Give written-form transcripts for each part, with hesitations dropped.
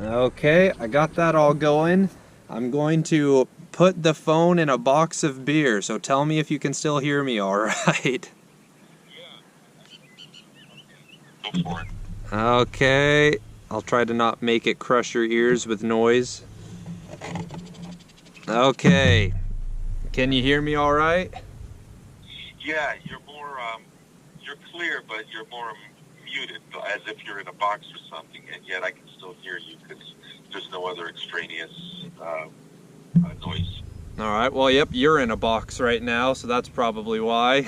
Okay, I got that all going. I'm going to put the phone in a box of beer, so tell me if you can still hear me all right. Go for it. Okay, I'll try to not make it crush your ears with noise. Okay, can you hear me all right? Yeah, you're clear, but you're more muted, as if you're in a box or something, and yet I can still hear you because there's no other extraneous noise. All right, well, yep, you're in a box right now, so that's probably why.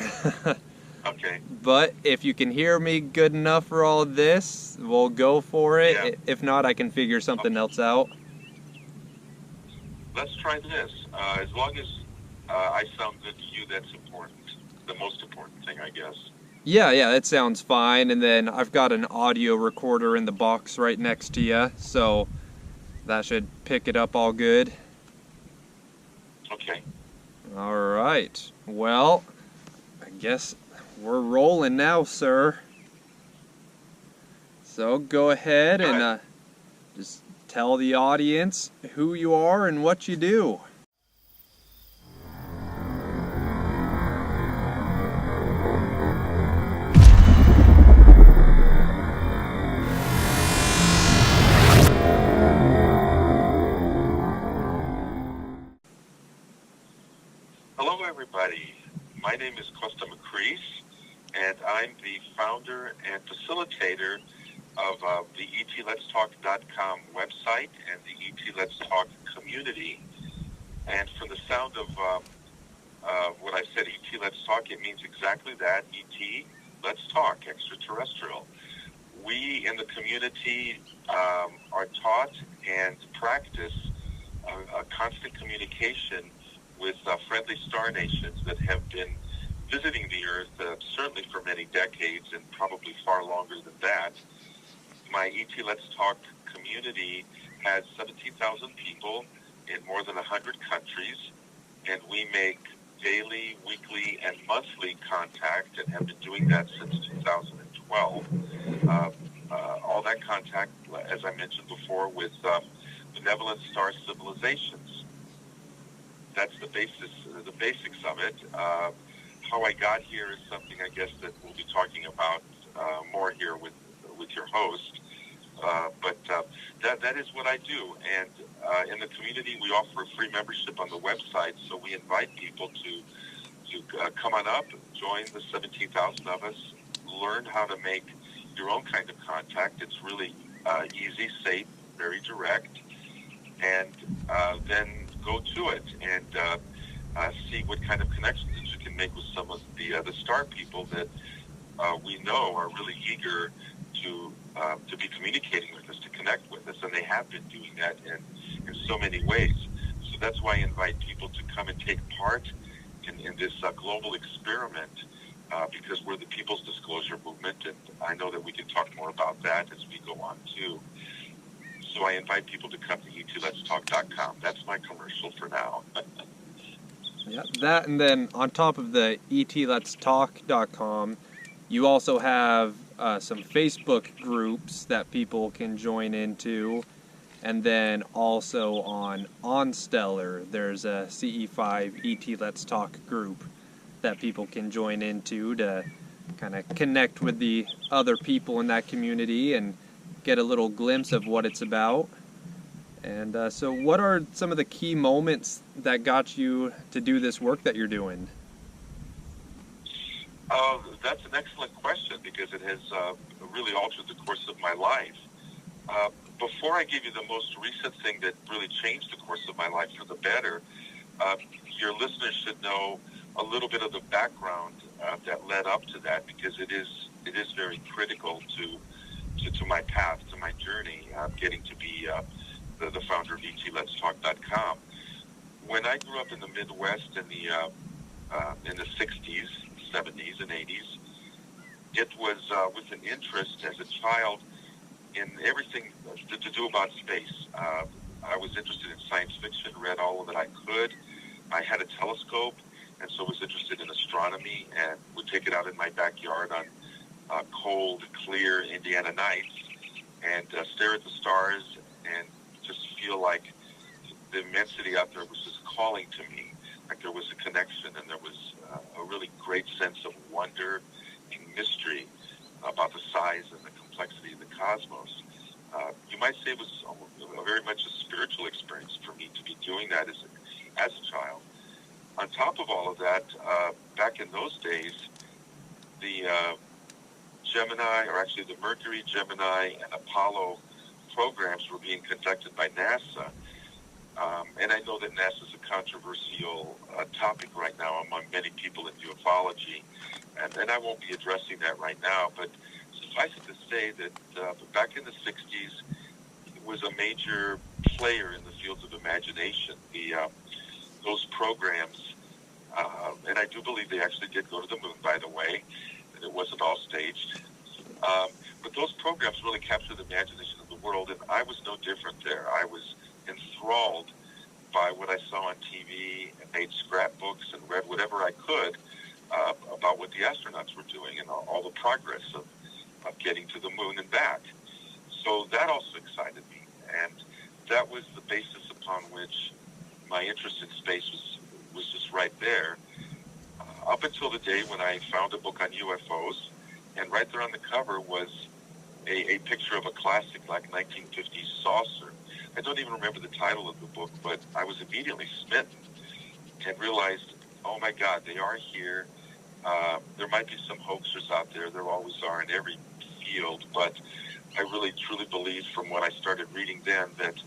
Okay. But if you can hear me good enough for all of this, we'll go for it. Yeah. If not, I can figure something else out. Let's try this. As long as I sound good to you, that's important. The most important thing, I guess. Yeah, that sounds fine. And then I've got an audio recorder in the box right next to you, so that should pick it up all good. Okay. All right. Well, I guess we're rolling now, sir. So go ahead and just tell the audience who you are and what you do. Hello, everybody. My name is Kosta Makreas, and I'm the founder and facilitator of the ETLet'sTalk.com website and the ET Let's Talk community. And for the sound of what I said, ET Let's Talk, it means exactly that, ET Let's Talk, extraterrestrial. We in the community are taught and practice a constant communication with friendly star nations that have been visiting the Earth certainly for many decades and probably far longer than that. My ET Let's Talk community has 17,000 people in more than 100 countries, and we make daily, weekly, and monthly contact and have been doing that since 2012. All that contact, as I mentioned before, with benevolent star civilizations. That's the basics of it. How I got here is something I guess that we'll be talking about more here with your host. But that is what I do. And in the community, we offer a free membership on the website, so we invite people to come on up, join the 17,000 of us, learn how to make your own kind of contact. It's really easy, safe, very direct, and then go to it and see what kind of connections that you can make with some of the star people that we know are really eager to be communicating with us, to connect with us, and they have been doing that in so many ways. So that's why I invite people to come and take part in this global experiment, because we're the People's Disclosure Movement, and I know that we can talk more about that as we go on too. So I invite people to come to ETLet'sTalk.com. That's my commercial for now. Yeah, that, and then on top of the ETLet'sTalk.com, you also have some Facebook groups that people can join into, and then also on Onstellar, there's a CE5 ET Let's Talk group that people can join into to kind of connect with the other people in that community and get a little glimpse of what it's about. And so what are some of the key moments that got you to do this work that you're doing? That's an excellent question, because it has really altered the course of my life. Before I give you the most recent thing that really changed the course of my life for the better, your listeners should know a little bit of the background that led up to that, because it is very critical to my path, to my journey, getting to be the founder of ETLet'sTalk.com. When I grew up in the Midwest in the 60s, 70s, and 80s, it was with an interest as a child in everything to do about space. I was interested in science fiction, read all that I could. I had a telescope, and so was interested in astronomy, and would take it out in my backyard on cold, clear Indiana nights and stare at the stars and feel like the immensity out there was just calling to me, like there was a connection, and there was a really great sense of wonder and mystery about the size and the complexity of the cosmos. You might say it was very much a spiritual experience for me to be doing that as a child. On top of all of that, back in those days, the Gemini, or actually the Mercury, Gemini, and Apollo programs were being conducted by NASA. And I know that NASA is a controversial topic right now among many people in ufology, and I won't be addressing that right now, but suffice it to say that back in the 60s, it was a major player in the fields of imagination. Those programs, and I do believe they actually did go to the moon, by the way, and it wasn't all staged. But those programs really captured the imagination of the world, and I was no different there. I was enthralled by what I saw on TV and made scrapbooks and read whatever I could about what the astronauts were doing and all the progress of getting to the moon and back. So that also excited me, and that was the basis upon which my interest in space was just right there, up until the day when I found a book on UFOs, and right there on the cover was a picture of a classic, like 1950s saucer. I don't even remember the title of the book, but I was immediately smitten and realized, oh my God, they are here. There might be some hoaxers out there. There always are in every field, but I really truly believe from what I started reading then that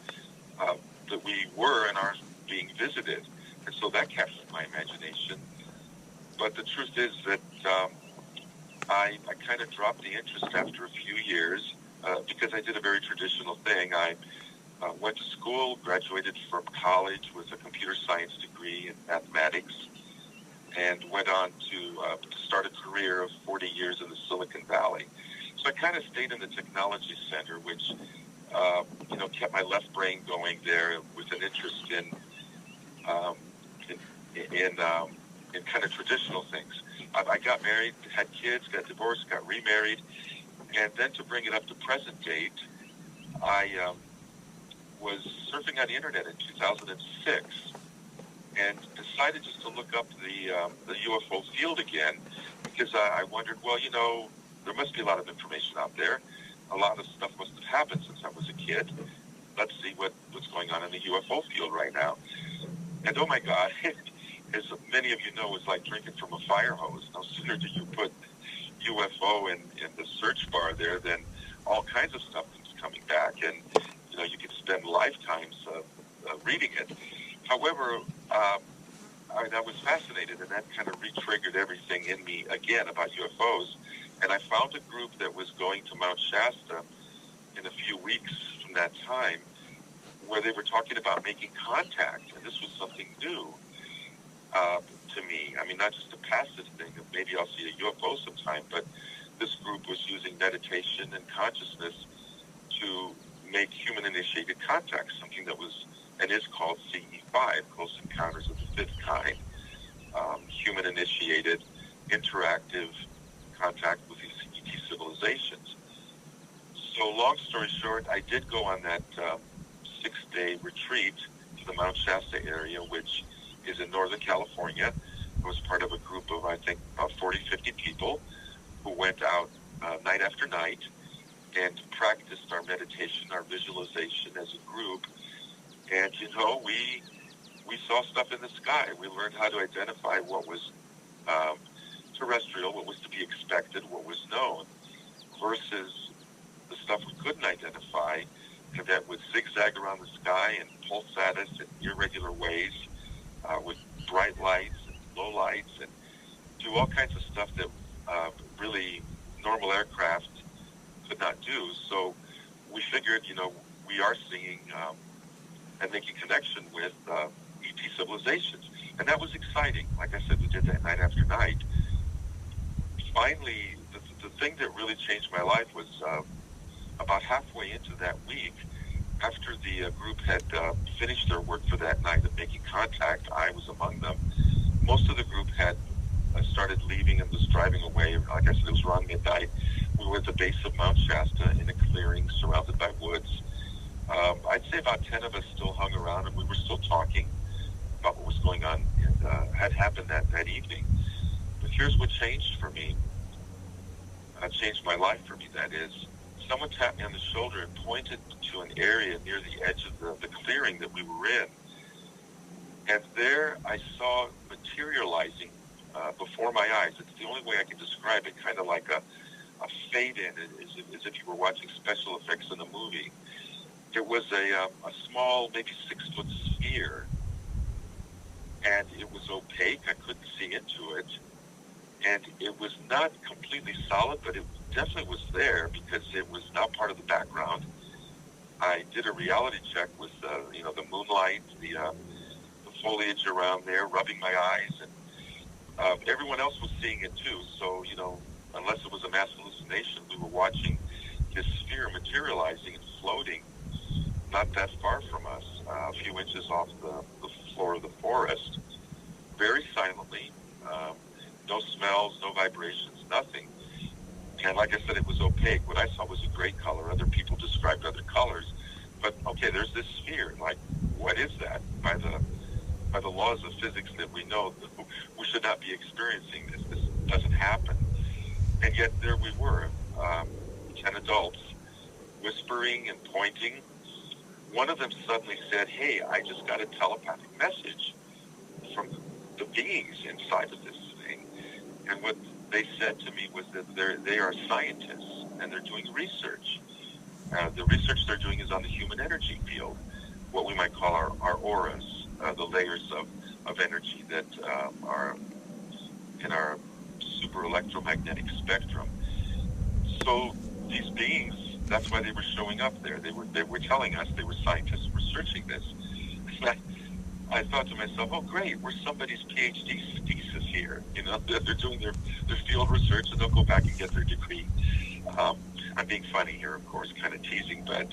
we were and are being visited. And so that captured my imagination. But the truth is that I kind of dropped the interest after a few years because I did a very traditional thing. I went to school, graduated from college with a computer science degree in mathematics, and went on to start a career of 40 years in the Silicon Valley. So I kind of stayed in the technology center, which kept my left brain going there with an interest in kind of traditional things. I got married, had kids, got divorced, got remarried, and then to bring it up to present date, I was surfing on the internet in 2006 and decided just to look up the UFO field again, because I wondered, well, there must be a lot of information out there. A lot of stuff must have happened since I was a kid. Let's see what's going on in the UFO field right now. And oh my God, as many of you know, it's like drinking from a fire hose. No sooner do you put UFO in the search bar there, then all kinds of stuff is coming back, and you could spend lifetimes reading it. However, I was fascinated, and that kind of re-triggered everything in me again about UFOs. And I found a group that was going to Mount Shasta in a few weeks from that time, where they were talking about making contact, and this was something new to me. I mean, not just a passive thing of maybe I'll see a UFO sometime, but this group was using meditation and consciousness to make human-initiated contact, something that was and is called CE5, Close Encounters of the Fifth Kind, human-initiated, interactive contact with these ET civilizations. So long story short, I did go on that 6-day retreat to the Mount Shasta area, which is in Northern California. I was part of a group of, I think, about 40, 50 people who went out night after night and practiced our meditation, our visualization as a group. And, we saw stuff in the sky. We learned how to identify what was terrestrial, what was to be expected, what was known, versus the stuff we couldn't identify, and that would zigzag around the sky and pulse at us in irregular ways with bright lights and low lights, and do all kinds of stuff that really normal aircraft could not do. So we figured, we are seeing and making connection with ET civilizations. And that was exciting. Like I said, we did that night after night. Finally, the thing that really changed my life was about halfway into that week, after the group had finished their work for that night of making contact. I was among them. Most of the group had started leaving and was driving away. Like I said, it was around midnight. We were at the base of Mount Shasta in a clearing surrounded by woods. I'd say say about 10 of us still hung around, and we were still talking about what was going on and had happened that evening. But here's what changed for me. Changed my life for me, that is. Someone tapped me on the shoulder and pointed to an area near the edge of the clearing that we were in. And there I saw materializing before my eyes. It's the only way I can describe it, kind of like a fade-in, as if you were watching special effects in a movie. It was a small, maybe 6-foot sphere, and it was opaque. I couldn't see into it. And it was not completely solid, but it definitely was there because it was not part of the background. I did a reality check with the moonlight, the foliage around there, rubbing my eyes, and everyone else was seeing it too. So, unless it was a mass hallucination, we were watching this sphere materializing and floating not that far from us, a few inches off the floor of the forest, very silently. No smells, no vibrations, nothing. And like I said, it was opaque. What I saw was a gray color. Other people described other colors. But, okay, there's this sphere. Like, what is that? By the laws of physics that we know, we should not be experiencing this. This doesn't happen. And yet there we were, 10 adults, whispering and pointing. One of them suddenly said, "Hey, I just got a telepathic message from the beings inside of this thing." And what they said to me was that they are scientists, and they're doing research. The research they're doing is on the human energy field, what we might call our auras, the layers of energy that are in our super electromagnetic spectrum. So these beings, that's why they were showing up there. They were telling us they were scientists researching this. I thought to myself, oh, great, we're somebody's PhD thesis here. They're doing their field research, and they'll go back and get their degree. I'm being funny here, of course, kind of teasing, but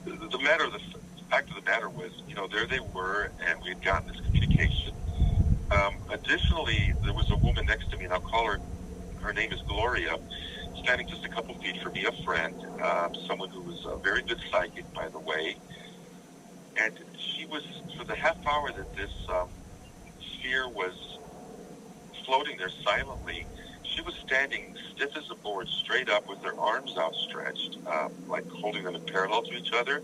the fact of the matter was, there they were, and we had gotten this communication. Additionally, there was a woman next to me, and I'll call her name is Gloria, standing just a couple feet from me, a friend, someone who was a very good psychic, by the way. And she was, for the half hour that this sphere was floating there silently, she was standing stiff as a board, straight up with her arms outstretched, like holding them in parallel to each other.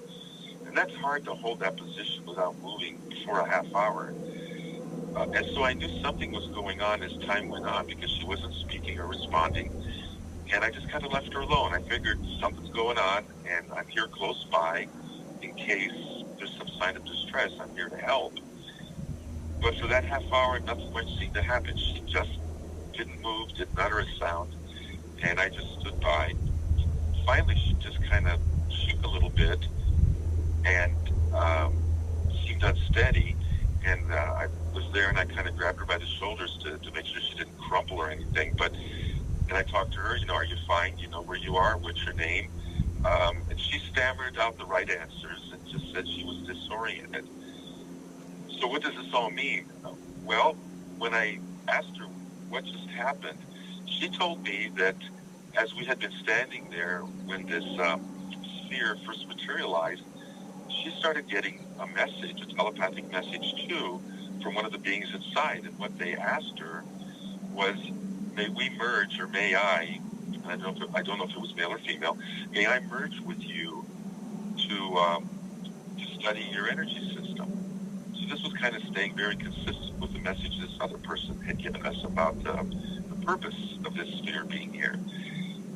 And that's hard to hold that position without moving for a half hour. And so I knew something was going on as time went on because she wasn't speaking or responding. And I just kind of left her alone. I figured something's going on, and I'm here close by in case there's some sign of distress. I'm here to help. But for that half hour, nothing much seemed to happen. She just didn't move, didn't utter a sound, and I just stood by. Finally, she just kind of shook a little bit and seemed unsteady, and I was there, and I kind of grabbed her by the shoulders to make sure she didn't crumple or anything. And I talked to her, are you fine? You know where you are? What's your name? And she stammered out the right answers and just said she was disoriented. So what does this all mean? Well, when I asked her what just happened, she told me that as we had been standing there when this sphere first materialized, she started getting a message, a telepathic message too, from one of the beings inside. And what they asked her was, may we merge, or may I don't know if it was male or female, may I merge with you to study your energy system? So this was kind of staying very consistent with the message this other person had given us about the purpose of this sphere being here.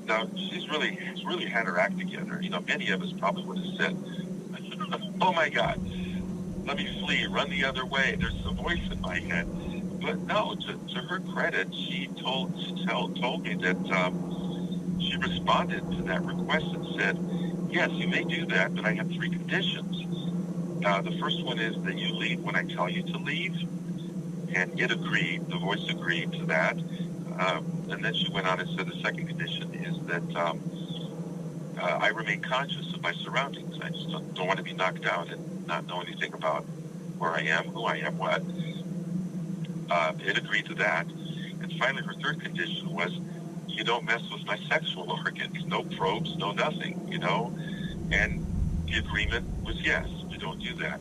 Now, she's really had her act together. Many of us probably would have said, oh my God, let me flee, run the other way. There's a voice in my head. But no, to her credit, she told me that she responded to that request and said, yes, you may do that, but I have 3 conditions. The first one is that you leave when I tell you to leave. And it agreed, the voice agreed to that. And then she went on and said the second condition is that I remain conscious of my surroundings. I just don't want to be knocked out and not know anything about where I am, who I am, what. It agreed to that. And finally, her third condition was, you don't mess with my sexual organs, no probes, no nothing, And the agreement was yes. usually don't do that.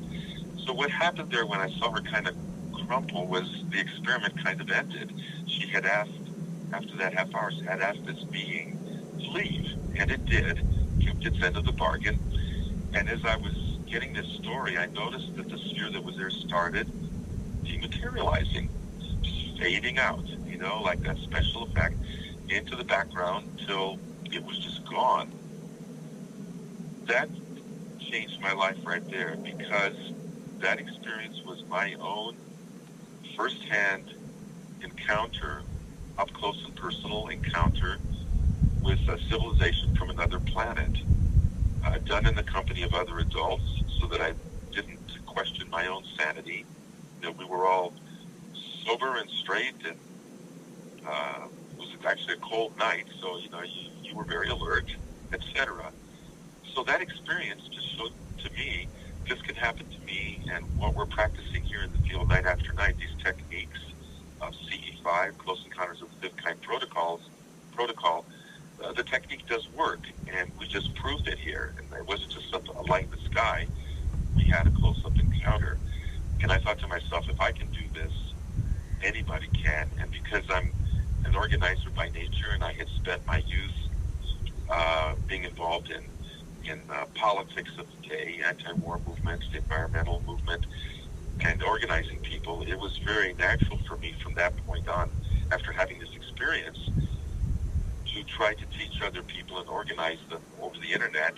So what happened there when I saw her kind of crumple was the experiment kind of ended. She had asked, after that half hour, she had asked this being to leave, and it did, kept its end of the bargain. And as I was getting this story, I noticed that the sphere that was there started dematerializing, just fading out, you know, like that special effect, into the background till it was just gone. That changed my life right there, because that experience was my own firsthand encounter, up close and personal encounter with a civilization from another planet, done in the company of other adults, so that I didn't question my own sanity. You know, we were all sober and straight, and it was actually a cold night, so you know, you were very alert, etc. So that experience just showed to me this can happen to me, and what we're practicing here in the field night after night, these techniques of CE5, Close Encounters of the Fifth Kind protocol, the technique does work, and we just proved it here. And it wasn't just a light in the sky. We had a close-up encounter. And I thought to myself, if I can do this, anybody can. And because I'm an organizer by nature, and I had spent my youth being involved in politics of the day, anti-war movements, the environmental movement, and organizing people, it was very natural for me from that point on, after having this experience, to try to teach other people and organize them over the internet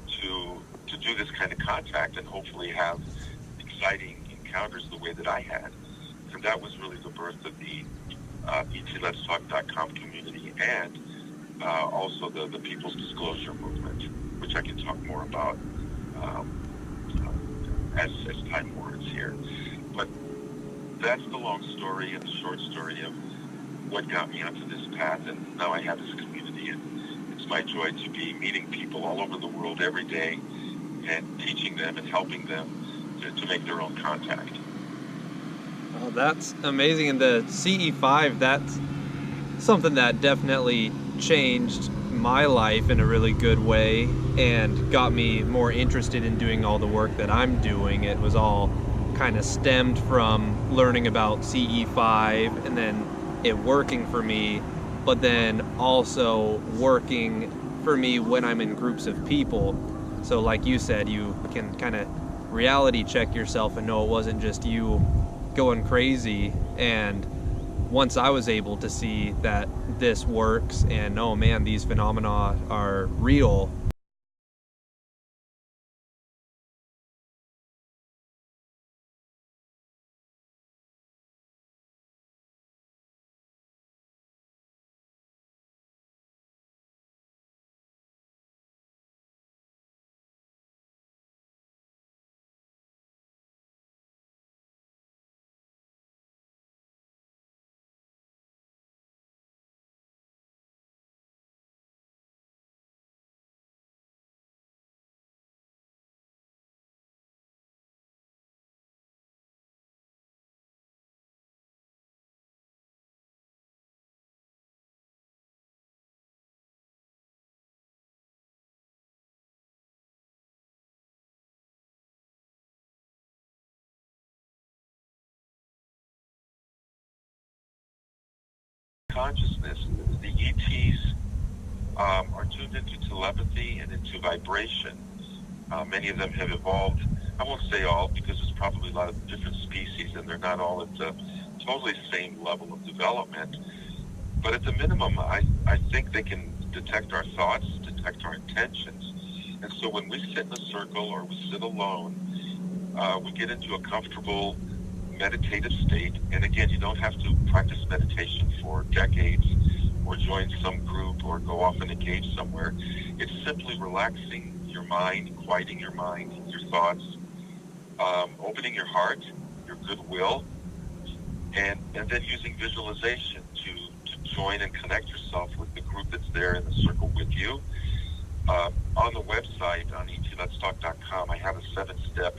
to do this kind of contact and hopefully have exciting encounters the way that I had. And that was really the birth of the ETLetsTalk.com community, and also the People's Disclosure movement, which I can talk more about as time warrants here. But that's the long story and the short story of what got me onto this path, and now I have this community, and it's my joy to be meeting people all over the world every day and teaching them and helping them to make their own contact. Oh, that's amazing. And the CE5, that's something that definitely changed my life in a really good way and got me more interested in doing all the work that I'm doing. It was all kind of stemmed from learning about CE5 and then it working for me, but then also working for me when I'm in groups of people. So like you said, you can kind of reality check yourself and know it wasn't just you going crazy. And once I was able to see that this works and, oh man, these phenomena are real, Consciousness, the ETs are tuned into telepathy and into vibration. Many of them have evolved. I won't say all, because there's probably a lot of different species and they're not all at the totally same level of development. But at the minimum, I think they can detect our thoughts, detect our intentions. And so when we sit in a circle or we sit alone, we get into a comfortable meditative state. And again, you don't have to practice meditation for decades or join some group or go off and engage somewhere. It's simply relaxing your mind, quieting your mind, your thoughts, opening your heart, your goodwill, and then using visualization to join and connect yourself with the group that's there in the circle with you. On the website, on ETLetsTalk.com, I have a 7-step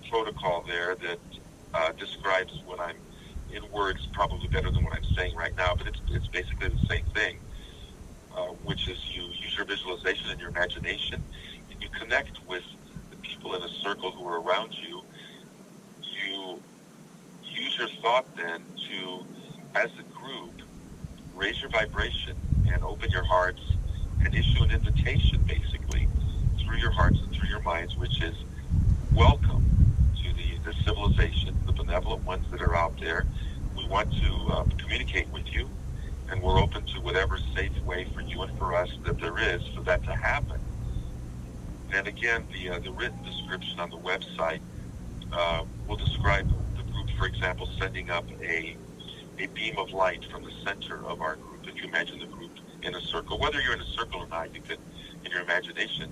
protocol there that describes what I'm, in words, probably better than what I'm saying right now, but it's basically the same thing, which is you use your visualization and your imagination, and you connect with the people in a around you, you use your thought then to, as a group, raise your vibration and open your hearts and issue an invitation, basically, through your hearts and through your minds, which is welcome to the civilization, the benevolent ones that are out there. We want to communicate with you, and we're open to whatever safe way for you and for us that there is for that to happen. And again, the written description on the website will describe the group, for example, sending up a beam of light from the center of our group. If you imagine the group in a circle, whether you're in a circle or not, you could, in your imagination,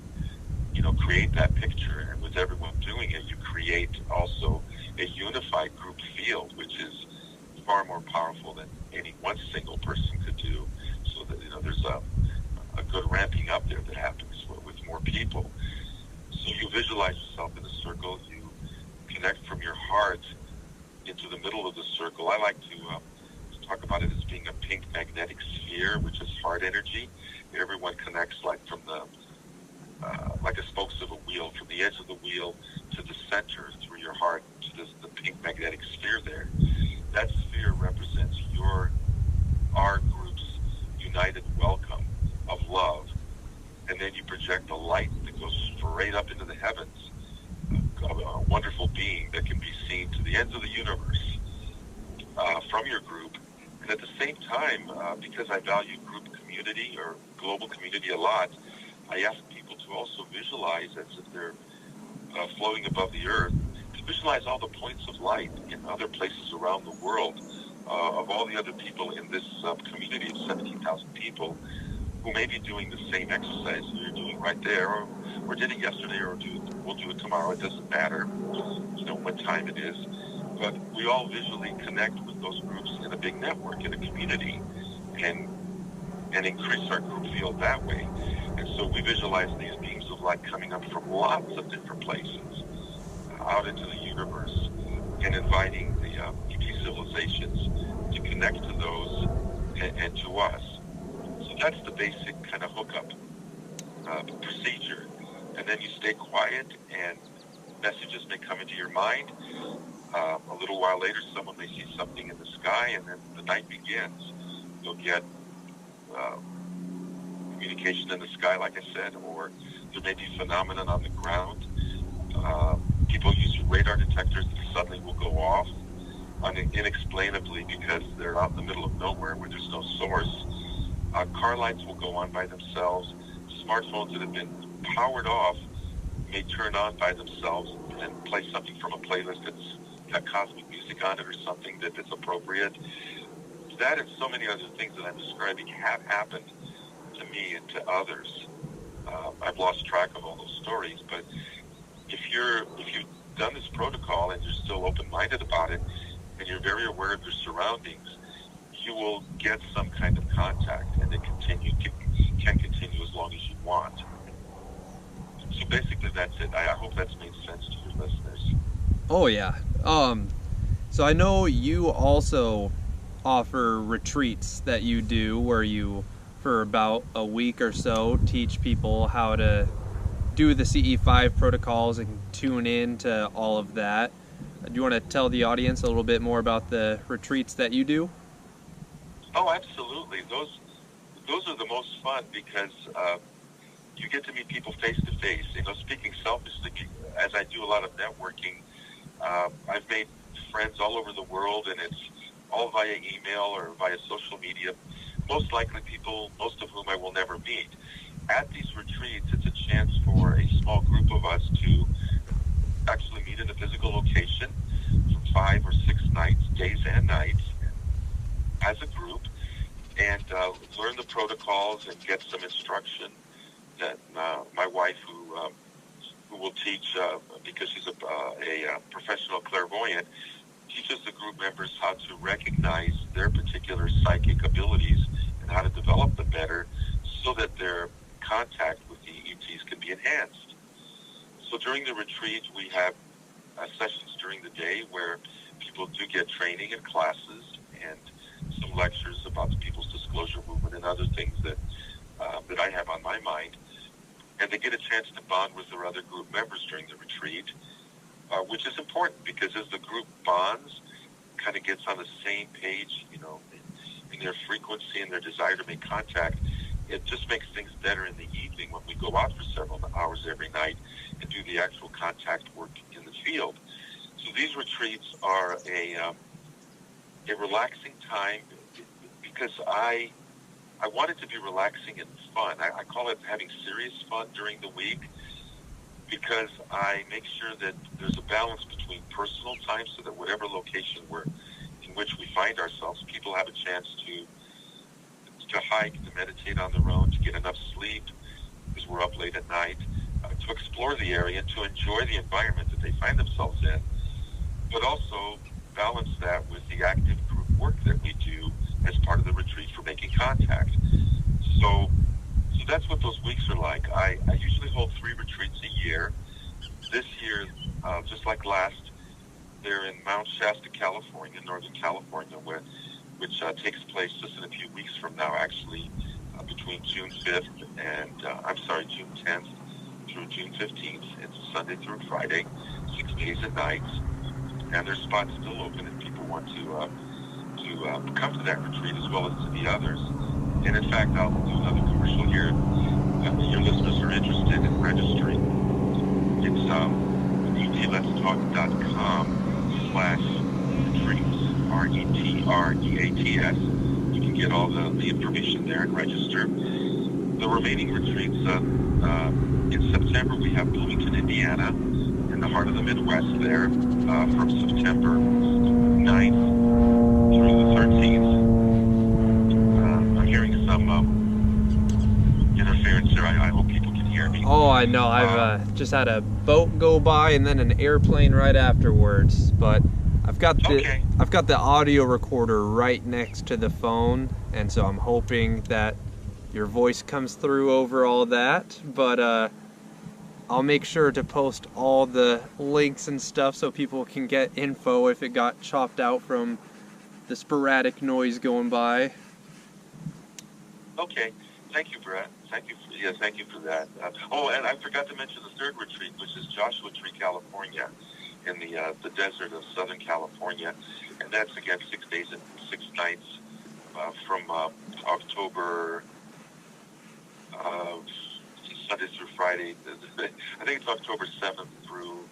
create that picture. And with everyone doing it, you create also a unified group field, which is far more powerful than any one single person could do. So that, there's a good ramping up there that happens with more people. So you visualize yourself in a circle. You connect from your heart into the middle of the circle. I like to talk about it as being a pink magnetic sphere, which is heart energy. Everyone connects like from the like a spokes of a wheel, from the edge of the wheel to the center through your heart to the pink magnetic sphere there. That sphere represents our group's united welcome of love. And then you project a light that goes straight up into the heavens, a wonderful being that can be seen to the ends of the universe from your group. And at the same time, because I value group community or global community a lot, I ask people to also visualize as if they're floating above the earth, to visualize all the points of light in other places around the world, of all the other people in this community of 17,000 people who may be doing the same exercise you're doing right there, or did it yesterday, or we'll do it tomorrow. It doesn't matter, what time it is. But we all visually connect with those groups in a big network, in a community, and increase our group field that way. And so we visualize these beams of light coming up from lots of different places out into the universe, and inviting the ET civilizations to connect to those and to us. So that's the basic kind of hookup procedure. And then you stay quiet, and messages may come into your mind. A little while later, someone may see something in the sky, and then the night begins. You'll get communication in the sky, like I said, or there may be phenomenon on the ground. People use radar detectors that suddenly will go off inexplainably because they're out in the middle of nowhere where there's no source. Car lights will go on by themselves. Smartphones that have been powered off may turn on by themselves and play something from a playlist that's got cosmic music on it or something that's appropriate. That and so many other things that I'm describing have happened to me and to others. I've lost track of all those stories, but if you've done this protocol and you're still open-minded about it, and you're very aware of your surroundings, you will get some kind of contact, and it can continue as long as you want. So basically, that's it. I hope that's made sense to your listeners. Oh yeah. So I know you also offer retreats that you do where you, for about a week or so, teach people how to do the CE5 protocols and tune in to all of that. Do you want to tell the audience a little bit more about the retreats that you do? Oh, absolutely. Those are the most fun because you get to meet people face to face. Speaking selfishly, as I do a lot of networking, I've made friends all over the world, and it's all via email or via social media. Most likely people, most of whom I will never meet. At these retreats, it's a chance for a small group of us to actually meet in a physical location for 5 or 6 nights, days and nights, as a group, and learn the protocols and get some instruction that my wife, who will teach, because she's a professional clairvoyant, teaches the group members how to recognize their particular psychic abilities and how to develop them better so that their contact with the ETs can be enhanced. So during the retreat, we have sessions during the day where people do get training and classes and some lectures about the People's Disclosure Movement and other things that I have on my mind. And they get a chance to bond with their other group members during the retreat. which is important because as the group bonds, kind of gets on the same page, in their frequency and their desire to make contact, it just makes things better in the evening when we go out for several hours every night and do the actual contact work in the field. So these retreats are a relaxing time because I want it to be relaxing and fun. I call it having serious fun during the week because I make sure that there's a balance between personal time so that whatever location in which we find ourselves, people have a chance to hike, to meditate on their own, to get enough sleep because we're up late at night, to explore the area, to enjoy the environment that they find themselves in, but also balance that with the active group work that we do as part of the retreat for making contact. So that's what those weeks are like. I usually hold 3 retreats a year. This year, just like last, they're in Mount Shasta, California, Northern California, which takes place just in a few weeks from now, actually, between June 5th and, June 10th through June 15th. It's Sunday through Friday, 6 days and nights. And there's spots still open if people want to come to that retreat as well as to the others. And in fact, I'll do another commercial here. If your listeners are interested in registering, it's etletstalk.com/retreats, RETREATS. You can get all the information there and register. The remaining retreats, in September, we have Bloomington, Indiana, in the heart of the Midwest there, from September 9th through the 13th. I'm hearing some interference there. I hope people can hear me. Oh, I know. I've just had a boat go by and then an airplane right afterwards. But I've got the audio recorder right next to the phone, and so I'm hoping that your voice comes through over all that. But I'll make sure to post all the links and stuff so people can get info if it got chopped out from the sporadic noise going by. Okay. Thank you, Brett. Thank you for that. And I forgot to mention the third retreat, which is Joshua Tree, California, in the desert of Southern California. And that's, again, 6 days and 6 nights from October, Sunday through Friday. I think it's October 7th through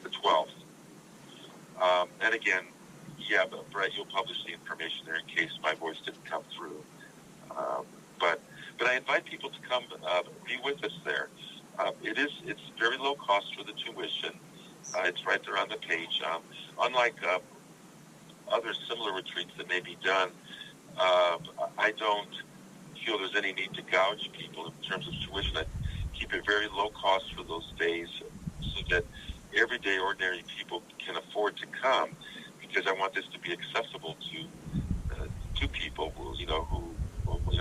the 12th. And again, but Brett, you'll publish the information there in case my voice didn't come through. But I invite people to come be with us there. It's very low cost for the tuition. It's right there on the page. Unlike other similar retreats that may be done, I don't feel there's any need to gouge people in terms of tuition. I keep it very low cost for those days so that everyday ordinary people can afford to come, because I want this to be accessible to people who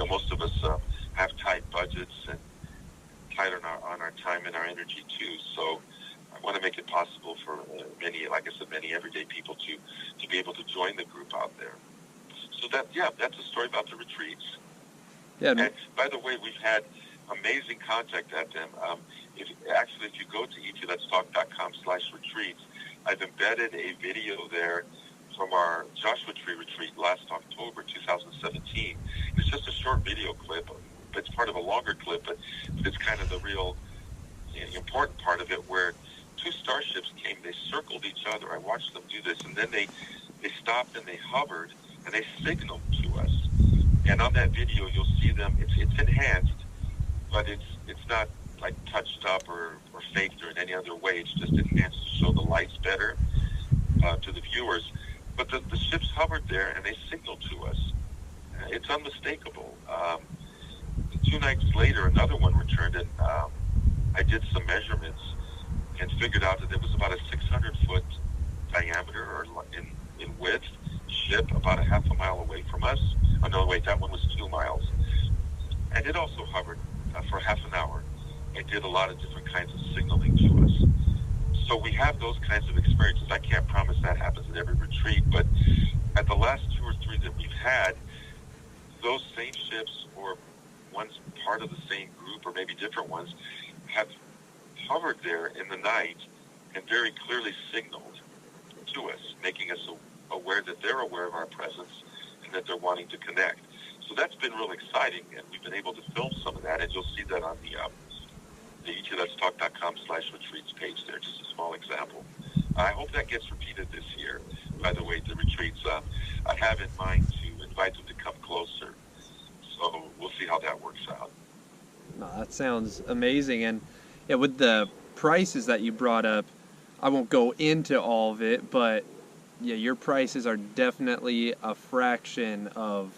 most of us have tight budgets and tight on our time and our energy too. So I want to make it possible for many everyday people to be able to join the group out there. So that's a story about the retreats. Yeah. And by the way, we've had amazing contact at them. If you go to etletstalk.com/retreats, I've embedded a video there from our Joshua Tree retreat last October 2017. It's just a short video clip. It's part of a longer clip, but it's kind of the real important part of it, where 2 starships came. They circled each other. I watched them do this, and then they stopped and they hovered and they signaled to us. And on that video, you'll see them. It's enhanced, but it's not like touched up or faked or in any other way. It's just enhanced to show the lights better to the viewers. But the ships hovered there and they signaled to us. It's unmistakable. 2 nights later, another one returned, and I did some measurements and figured out that there was about a 600-foot diameter or in width ship about a half a mile away from us. Oh, no, wait, that one was 2 miles. And it also hovered for half an hour. It did a lot of different kinds of signaling to us. So we have those kinds of experiences. I can't promise that happens at every retreat, but at the last 2 or 3 that we've had, those same ships, or one's part of the same group or maybe different ones, have hovered there in the night and very clearly signaled to us, making us aware that they're aware of our presence and that they're wanting to connect. So that's been real exciting, and we've been able to film some of that, and you'll see that on the ETLetsTalk.com/retreats page there, just a small example. I hope that gets repeated this year. By the way, the retreats, I have in mind to invite them to come closer. So we'll see how that works out. No, that sounds amazing. And yeah, with the prices that you brought up, I won't go into all of it, but yeah, your prices are definitely a fraction of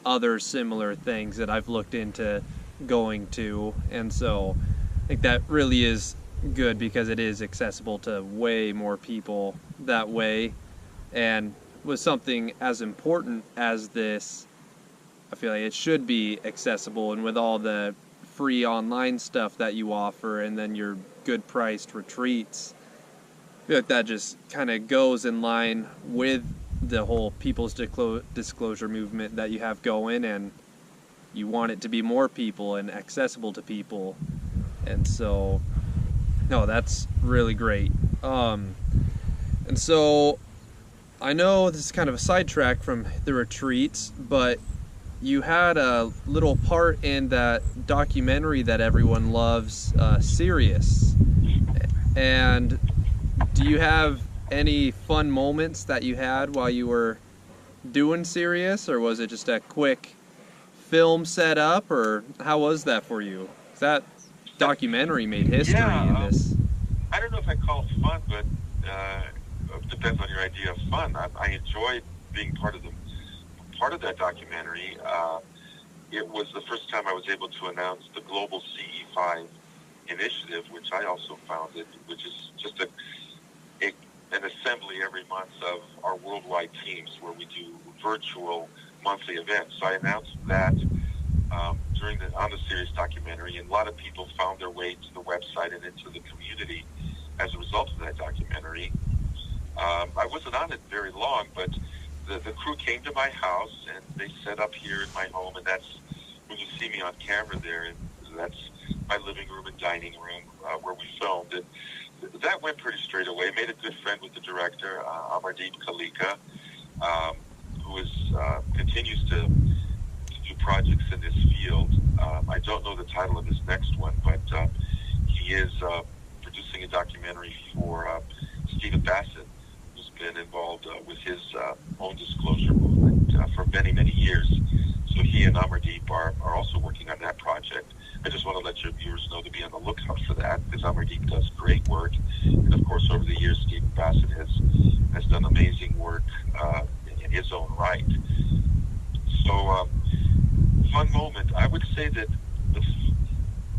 other similar things that I've looked into going to. And so I think that really is good because it is accessible to way more people that way. And with something as important as this, I feel like it should be accessible, and with all the free online stuff that you offer and then your good priced retreats, I feel like that just kind of goes in line with the whole people's disclosure movement that you have going, and you want it to be more people and accessible to people. And so, no, that's really great. And so I know this is kind of a sidetrack from the retreats, but you had a little part in that documentary that everyone loves, Sirius. And do you have any fun moments that you had while you were doing Sirius, or was it just a quick film setup, or how was that for you? That documentary made history in this. I don't know if I call it fun, but it depends on your idea of fun. I enjoyed being part of that documentary. It was the first time I was able to announce the global CE5 initiative, which I also founded, which is just an assembly every month of our worldwide teams where we do virtual monthly events. So I announced that on the Sirius documentary, and a lot of people found their way to the website and into the community as a result of that documentary. I wasn't on it very long, but the crew came to my house, and they set up here in my home, and that's when you see me on camera there, and that's my living room and dining room where we filmed. And that went pretty straight away. Made a good friend with the director, Amardeep Kalika, who continues to do projects in this field. I don't know the title of his next one, but he is producing a documentary for Stephen Bassett, who's been involved with his own disclosure movement for many, many years. So he and Amardeep are also working on that project. I just want to let your viewers know to be on the lookout for that, because Amardeep does great work. And of course, over the years, Stephen Bassett has done amazing work in his own right. So, fun moment. I would say that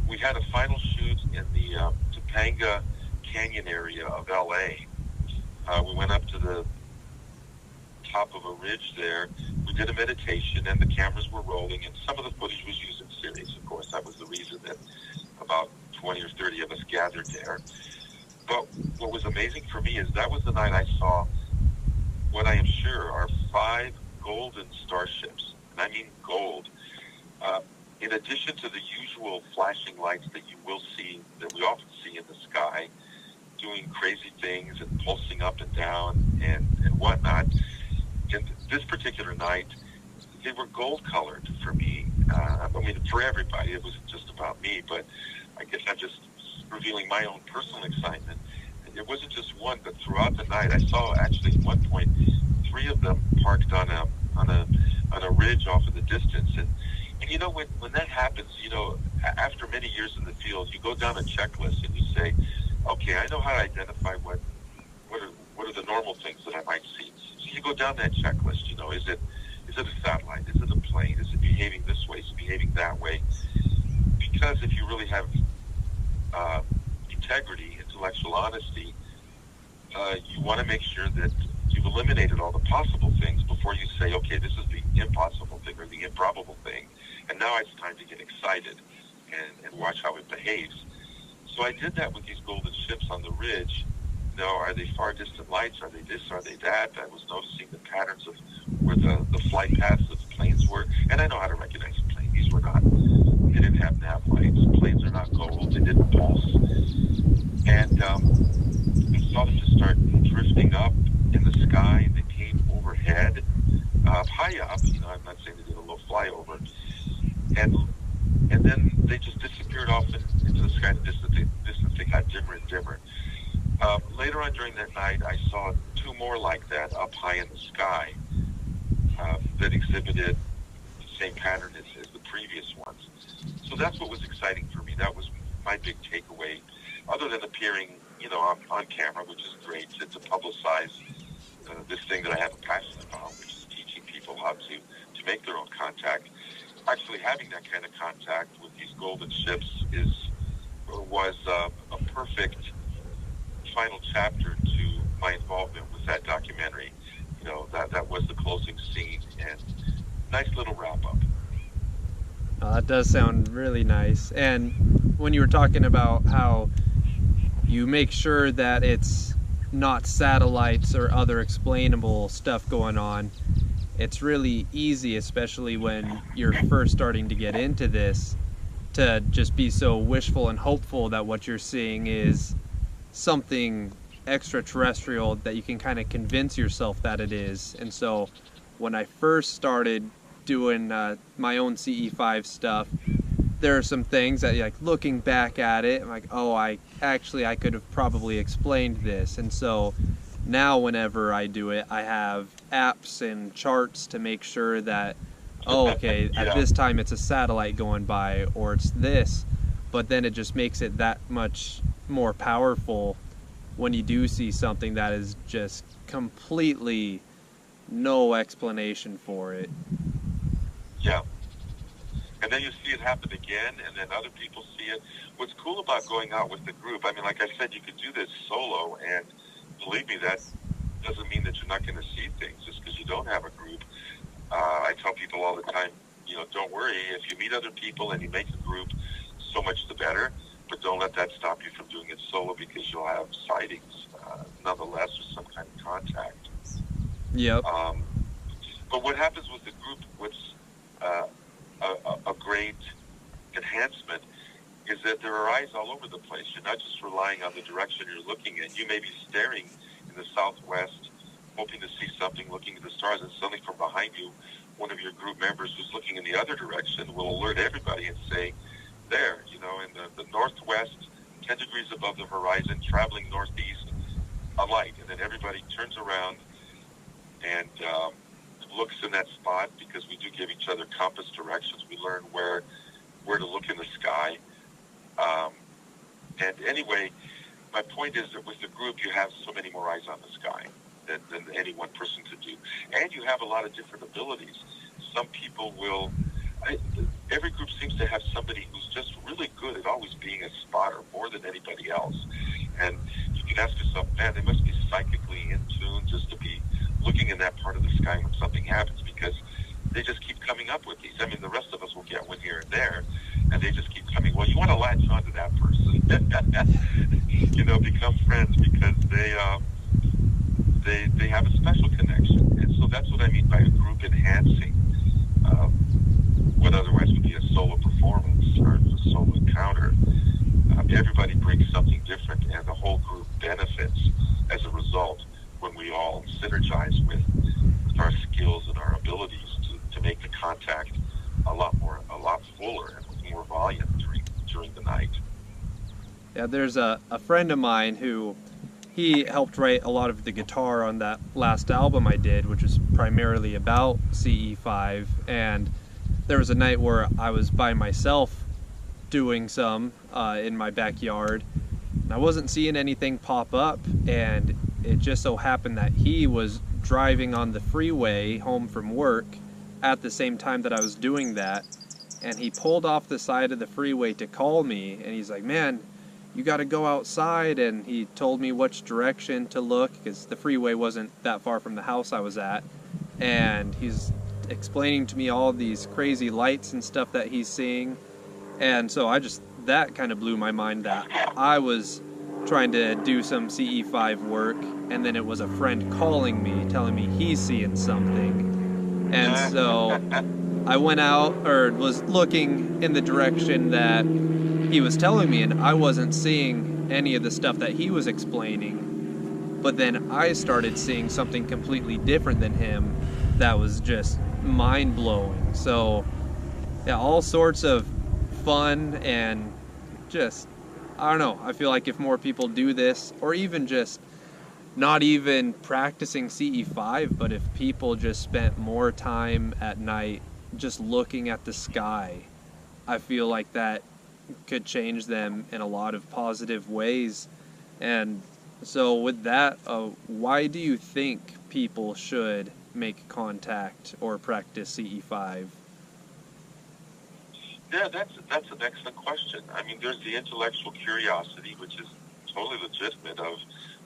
we had a final shoot in the Topanga Canyon area of LA. We went up to the top of a ridge there. We did a meditation, and the cameras were rolling, and some of the footage was used in Sirius, of course. That was the reason that about 20 or 30 of us gathered there. But what was amazing for me is that was the night I saw what I am sure are 5 golden starships, and I mean gold. In addition to the usual flashing lights that you will see, that we often see in the sky, doing crazy things and pulsing up and down and whatnot, and this particular night, they were gold-colored for me. I mean, for everybody. It wasn't just about me, but I guess I'm just revealing my own personal excitement. And it wasn't just one, but throughout the night, I saw actually at one point 3 of them parked on a ridge off in the distance. And you know, when that happens, you know, after many years in the field, you go down a checklist and you say, okay, I know how to identify what are the normal things that I might see. So you go down that checklist, you know, is it a satellite? Is it a plane? Is it behaving this way? Is it behaving that way? Because if you really have integrity, intellectual honesty, you want to make sure that you've eliminated all the possible things before you say, okay, this is the impossible thing or the improbable thing, and now it's time to get excited and watch how it behaves. So I did that with these golden ships on the ridge. Now, are they far distant lights? Are they this? Are they that? I was noticing the patterns of where the flight paths of the planes were, and I know how to recognize a plane. These were not, they didn't have nav lights. Planes are not gold. They didn't pulse. And high up. I'm not saying they did a little flyover, and then they just disappeared off into the sky. The distance they got dimmer and dimmer. Later on during that night, I saw two more like that up high in the sky that exhibited the same pattern as the previous ones. So that's what was exciting for me. That was my big takeaway, other than appearing, on camera, which is great to publicize this thing that I have a passion about, which is teaching people how to make their own contact. Actually having that kind of contact with these golden ships was a perfect final chapter to my involvement with that documentary. That was the closing scene, and nice little wrap-up. That does sound really nice. And when you were talking about how you make sure that it's not satellites or other explainable stuff going on, it's really easy, especially when you're first starting to get into this, to just be so wishful and hopeful that what you're seeing is something extraterrestrial, that you can kind of convince yourself that it is. And so when I first started doing my own CE5 stuff, there are some things that, like, looking back at it, I'm like, oh, I could have probably explained this. And so now whenever I do it, I have apps and charts to make sure that, oh, okay, at this time it's a satellite going by, or it's this. But then it just makes it that much more powerful when you do see something that is just completely no explanation for it. Yeah. And then you see it happen again, and then other people see it. What's cool about going out with the group, I mean, like I said, you could do this solo, and believe me, that doesn't mean that you're not going to see things just because you don't have a group. I tell people all the time, don't worry. If you meet other people and you make a group, so much the better. But don't let that stop you from doing it solo, because you'll have sightings nonetheless, or some kind of contact. Yep. But what happens with the group, what's a great enhancement, is that there are eyes all over the place. You're not just relying on the direction you're looking at. You may be staring in the southwest, hoping to see something, looking at the stars, and suddenly from behind you, one of your group members who's looking in the other direction will alert everybody and say, there, in the northwest, 10 degrees above the horizon, traveling northeast, a light. And then everybody turns around and looks in that spot, because we do give each other compass directions. We learn where to look in the sky. And anyway, my point is that with the group, you have so many more eyes on the sky than any one person could do. And you have a lot of different abilities. Some people will... every group seems to have somebody who's just really good at always being a spotter, more than anybody else. And you can ask yourself, man, they must be psychically in tune just to be looking in that part of the sky when something happens, because they just keep coming up with these. I mean, the rest of us will get one here and there, and they just keep coming. Well, you want to latch onto that person, become friends, because they have a special connection. And so that's what I mean by a group enhancing what otherwise would be a solo performance or a solo encounter. Everybody brings something different, and the whole group benefits as a result when we all synergize with our skills and our abilities to make the contact a lot fuller and with more volume during the night. Yeah, there's a friend of mine who, he helped write a lot of the guitar on that last album I did, which was primarily about CE5, and there was a night where I was by myself doing some in my backyard, and I wasn't seeing anything pop up, and it just so happened that he was driving on the freeway home from work at the same time that I was doing that, and he pulled off the side of the freeway to call me, and he's like, man, you got to go outside, and he told me which direction to look, because the freeway wasn't that far from the house I was at, and he's explaining to me all these crazy lights and stuff that he's seeing. And so that kind of blew my mind, that I was trying to do some CE5 work, and then it was a friend calling me, telling me he's seeing something. And so I went out, or was looking in the direction that he was telling me, and I wasn't seeing any of the stuff that he was explaining. But then I started seeing something completely different than him that was just mind-blowing. So yeah, all sorts of fun and just, I don't know, I feel like if more people do this, or even just not even practicing CE5, but if people just spent more time at night just looking at the sky, I feel like that could change them in a lot of positive ways. And so with that, why do you think people should make contact or practice CE5? Yeah, that's an excellent question. I mean, there's the intellectual curiosity, which is totally legitimate. Of,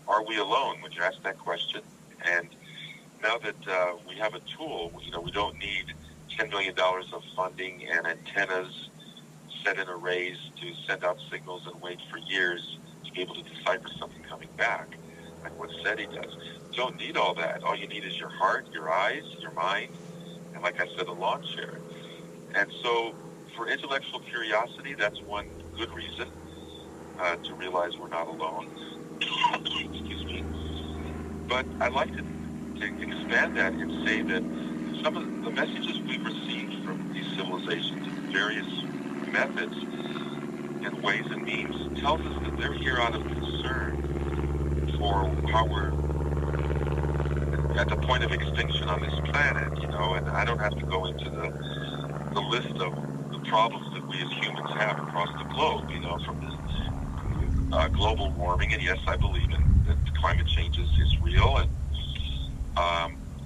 are we alone? When you ask that question, and now that we have a tool, we don't need $10 million of funding and antennas set in arrays to send out signals and wait for years to be able to decipher something coming back, like what SETI does. You don't need all that. All you need is your heart, your eyes, your mind, and like I said, a lawn chair. And so for intellectual curiosity, that's one good reason to realize we're not alone. Excuse me. But I'd like to expand that and say that some of the messages we've received from these civilizations in various methods and ways and means tells us that they're here out of concern for how we're at the point of extinction on this planet, and I don't have to go into the list of the problems that we as humans have across the globe, from the global warming, and yes, I believe that climate change is real, and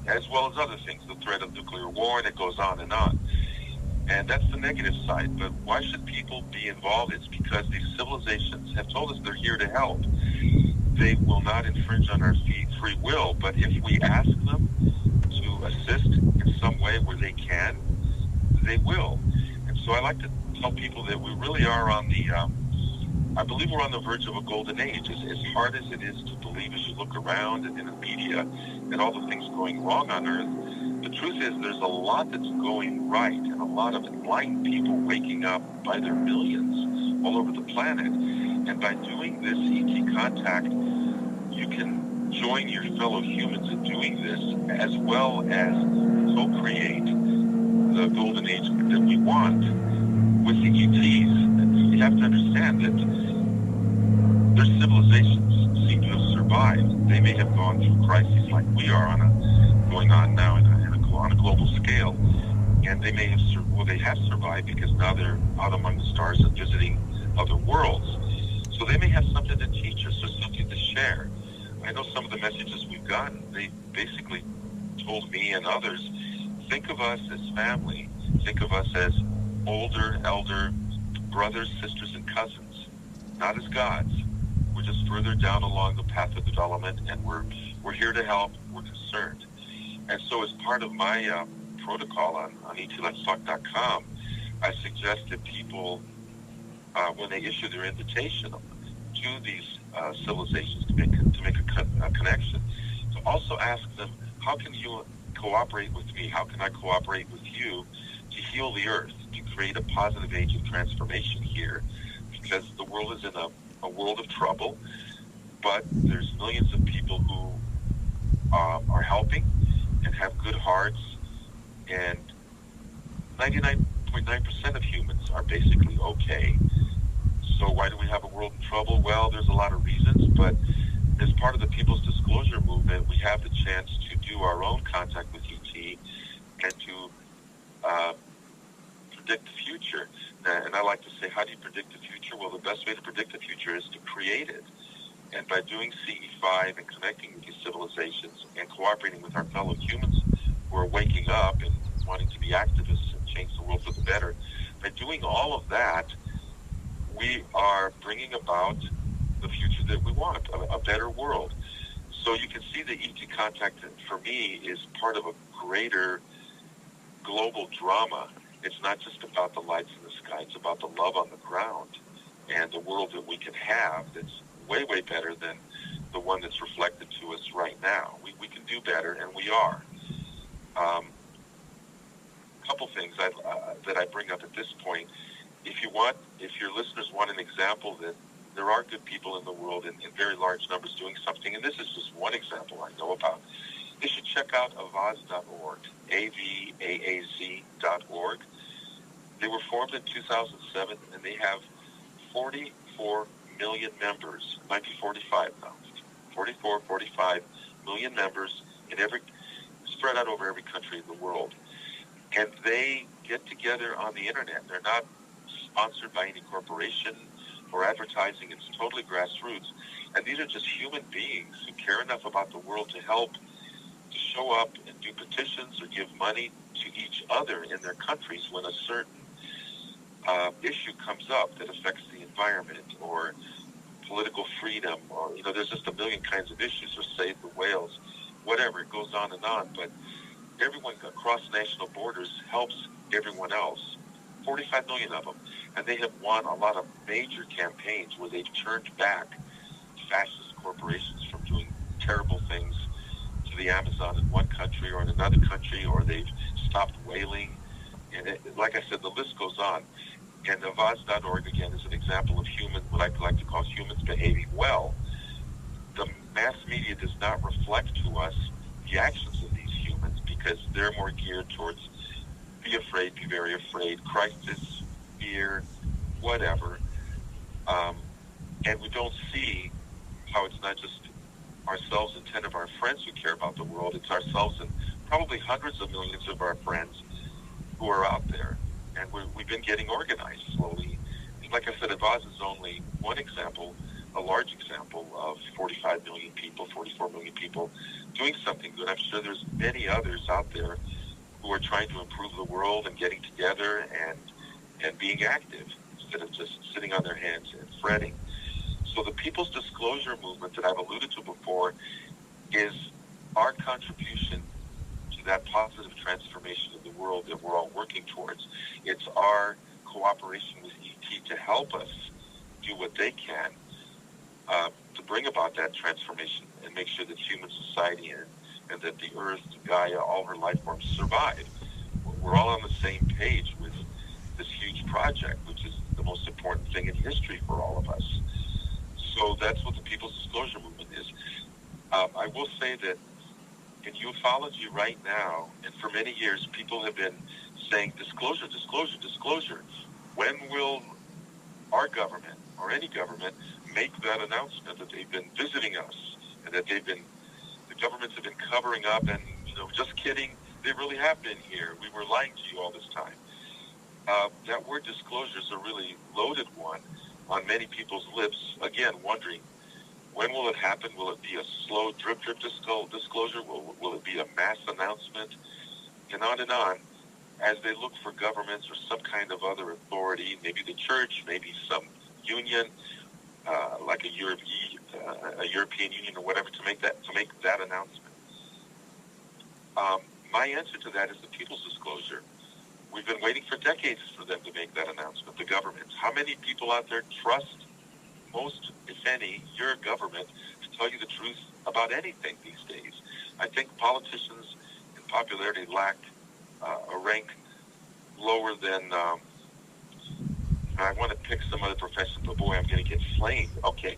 as well as other things, the threat of nuclear war, and it goes on and on. And that's the negative side. But why should people be involved? It's because these civilizations have told us they're here to help. They will not infringe on our free will, but if we ask them to assist in some way where they can, they will. And so I like to tell people that we really are on the, I believe we're on the verge of a golden age. As hard as it is to believe as you look around and in the media and all the things going wrong on Earth, the truth is there's a lot that's going right, and a lot of enlightened people waking up by their millions all over the planet. And by doing this ET contact, you can join your fellow humans in doing this, as well as co-create the golden age that we want with the ETs. And you have to understand that their civilizations seem to have survived. They may have gone through crises like we are going on now on a global scale, and they may have they have survived because now they're out among the stars and visiting other worlds. So they may have something to teach us or something to share. I know some of the messages we've gotten, they basically told me and others, think of us as family. Think of us as elder brothers, sisters, and cousins, not as gods. We're just further down along the path of development, and we're here to help. We're concerned. And so as part of my protocol on etletstalk.com, I suggest that people, when they issue their invitation to these civilizations to make a connection, to also ask them, how can you cooperate with me? How can I cooperate with you to heal the earth, to create a positive age of transformation here? Because the world is in a world of trouble, but there's millions of people who are helping and have good hearts, and 99.9% of humans are basically okay. So why do we have a world in trouble? Well, there's a lot of reasons, but as part of the People's Disclosure Movement, we have the chance to do our own contact with ET and to predict the future. And I like to say, how do you predict the future? Well, the best way to predict the future is to create it. And by doing CE5 and connecting with these civilizations and cooperating with our fellow humans who are waking up and wanting to be activists and change the world for the better, by doing all of that, we are bringing about the future that we want, a better world. So you can see the ET contact, for me, is part of a greater global drama. It's not just about the lights in the sky. It's about the love on the ground and the world that we can have that's way, way better than the one that's reflected to us right now. We can do better, and we are. A couple things that I bring up at this point. If your listeners want an example that there are good people in the world in very large numbers doing something, and this is just one example I know about, they should check out avaz.org. avaaz.org. They were formed in 2007, and they have 44 million members. It might be 45 now. 45 million members spread out over every country in the world. And they get together on the internet. They're not sponsored by any corporation or advertising. It's totally grassroots. And these are just human beings who care enough about the world to help, to show up and do petitions or give money to each other in their countries when a certain issue comes up that affects the environment or political freedom, or, there's just a million kinds of issues, or save the whales, whatever. It goes on and on. But everyone across national borders helps everyone else. 45 million of them. And they have won a lot of major campaigns where they've turned back fascist corporations from doing terrible things to the Amazon in one country or in another country, or they've stopped whaling. And like I said, the list goes on. And avaaz.org, again, is an example of what I like to call humans behaving well. The mass media does not reflect to us the actions of these humans because they're more geared towards be afraid, be very afraid, crisis, fear, whatever. And we don't see how it's not just ourselves and 10 of our friends who care about the world. It's ourselves and probably hundreds of millions of our friends who are out there. And we've been getting organized slowly. Like I said, Avaaz is only one example, a large example of 45 million people, 44 million people doing something good. I'm sure there's many others out there who are trying to improve the world and getting together and being active instead of just sitting on their hands and fretting. So the People's Disclosure Movement that I've alluded to before is our contribution to that positive transformation of the world that we're all working towards. It's our cooperation with ET to help us do what they can to bring about that transformation and make sure that human society and that the Earth, Gaia, all her life forms survive. We're all on the same page with this huge project, which is the most important thing in history for all of us. So that's what the People's Disclosure Movement is. I will say that in ufology right now, and for many years, people have been saying disclosure, disclosure, disclosure. When will our government or any government make that announcement that they've been visiting us and that the governments have been covering up and, just kidding, they really have been here. We were lying to you all this time. That word disclosure is a really loaded one on many people's lips, again, wondering, when will it happen? Will it be a slow drip disclosure? Will it be a mass announcement? And on, as they look for governments or some kind of other authority, maybe the church, maybe some union, like a European Union or whatever, to make that announcement. My answer to that is the People's Disclosure. We've been waiting for decades for them to make that announcement, the governments. How many people out there trust most, if any, your government to tell you the truth about anything these days? I think politicians in popularity lack a rank lower than, I want to pick some other profession, but boy, I'm going to get flamed. Okay,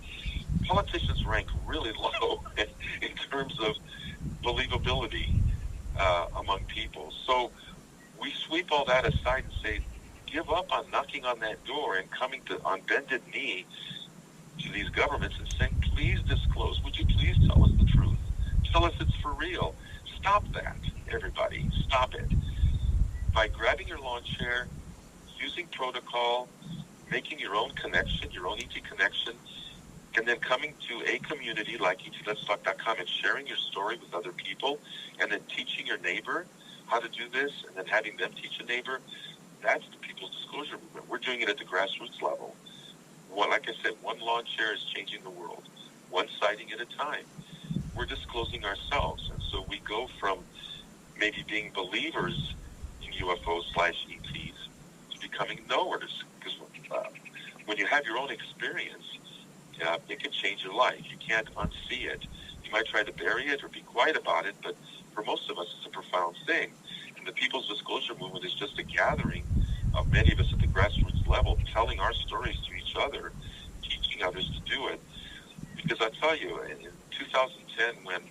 politicians rank really low in terms of believability among people. So we sweep all that aside and say, give up on knocking on that door and coming on bended knee to these governments and saying, please disclose. Would you please tell us the truth? Tell us it's for real. Stop that, everybody. Stop it. By grabbing your lawn chair, using protocol, making your own connection, your own ET connection, and then coming to a community like ETLetsTalk.com and sharing your story with other people, and then teaching your neighbor how to do this, and then having them teach a neighbor, that's the People's Disclosure Movement. We're doing it at the grassroots level. Well, like I said, one lawn chair is changing the world, one sighting at a time. We're disclosing ourselves, and so we go from maybe being believers in UFOs/ETs to becoming knowers, because when you have your own experience, it can change your life. You can't unsee it. You might try to bury it or be quiet about it, but for most of us, it's a profound thing. And the People's Disclosure Movement is just a gathering of many of us at the grassroots level, telling our stories to each other, teaching others to do it. Because I tell you, in 2010, when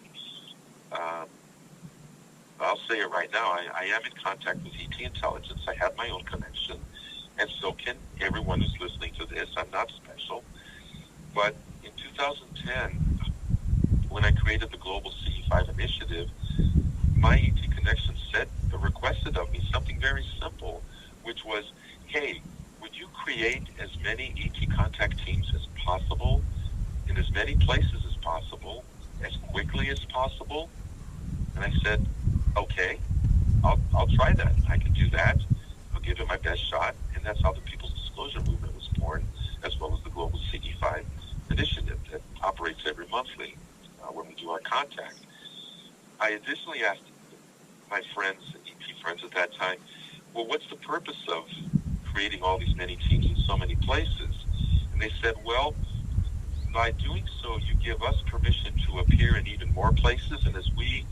I'll say it right now. I am in contact with ET Intelligence. I have my own connection, and so can everyone who's listening to this. I'm not special. But in 2010, when I created the Global CE5 initiative, my ET connection requested of me something very simple, which was, hey, would you create as many ET contact teams as possible in as many places as possible, as quickly as possible? And I said, okay, I'll try that. I can do that. I'll give it my best shot. And that's how the People's Disclosure Movement was born, as well as the Global CE5 initiative that operates every monthly when we do our contact. I additionally asked my friends, ET friends at that time, well, what's the purpose of creating all these many teams in so many places? And they said, well, by doing so, you give us permission to appear in even more places, and as we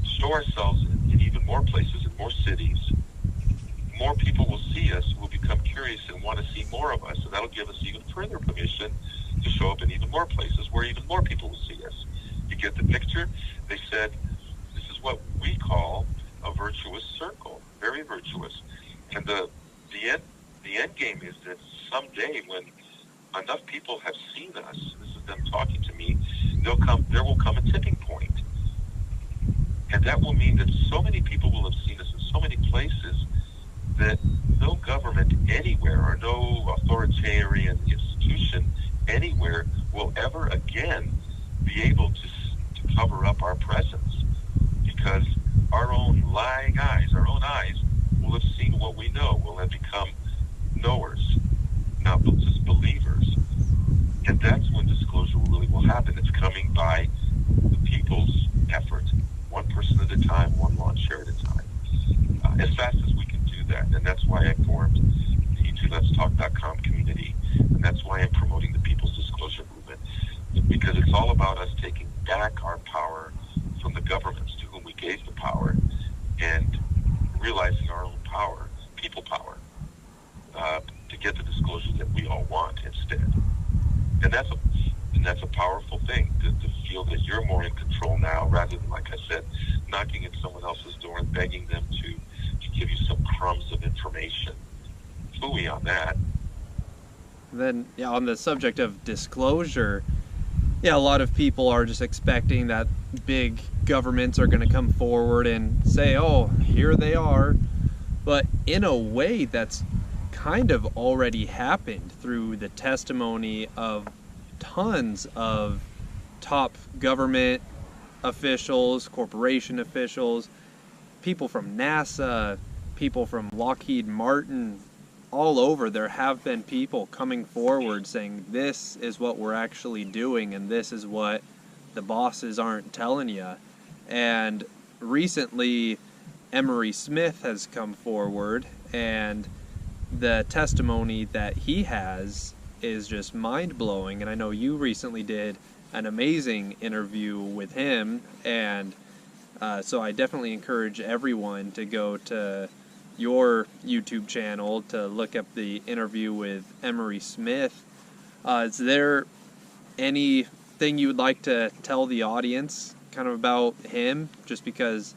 show ourselves in even more places, in more cities, more people will see us, will become curious and want to see more of us, and that'll give us even further permission to show up in even more places where even more people will see us. You get the picture? They said, this is what we call a virtuous circle, very virtuous. And the end game is that someday when enough people have seen us, this is them talking to me, there will come a tipping point. And that will mean that so many people will have seen us in so many places that no government anywhere or no authoritarian institution anywhere will ever again be able to cover up our presence, because our own lying eyes, our own eyes will have seen what we know, will have become knowers, not just believers. And that's when disclosure really will happen. It's coming by the people's effort, one person at a time, one launch share at a time, as fast as we can do that. And that's why I formed the ETLetsTalk.com community, and that's why I'm promoting the People's Disclosure Movement, because it's all about us taking back our power from the governments to whom we gave the power, and realizing our own power, people power, to get the disclosure that we all want instead. And that's a powerful thing, to feel that you're more in control now, rather than, like I said, knocking at someone else's door and begging them to give you some crumbs of information. Phooey on that. Then, yeah, on the subject of disclosure, yeah, a lot of people are just expecting that big governments are going to come forward and say, oh, here they are. But in a way, that's kind of already happened through the testimony of tons of top government officials, corporation officials, people from NASA, people from Lockheed Martin, all over. There have been people coming forward saying this is what we're actually doing and this is what the bosses aren't telling you. And recently Emery Smith has come forward, and the testimony that he has is just mind-blowing. And I know you recently did an amazing interview with him, and so I definitely encourage everyone to go to your YouTube channel to look up the interview with Emery Smith. Is there anything you would like to tell the audience kind of about him, just because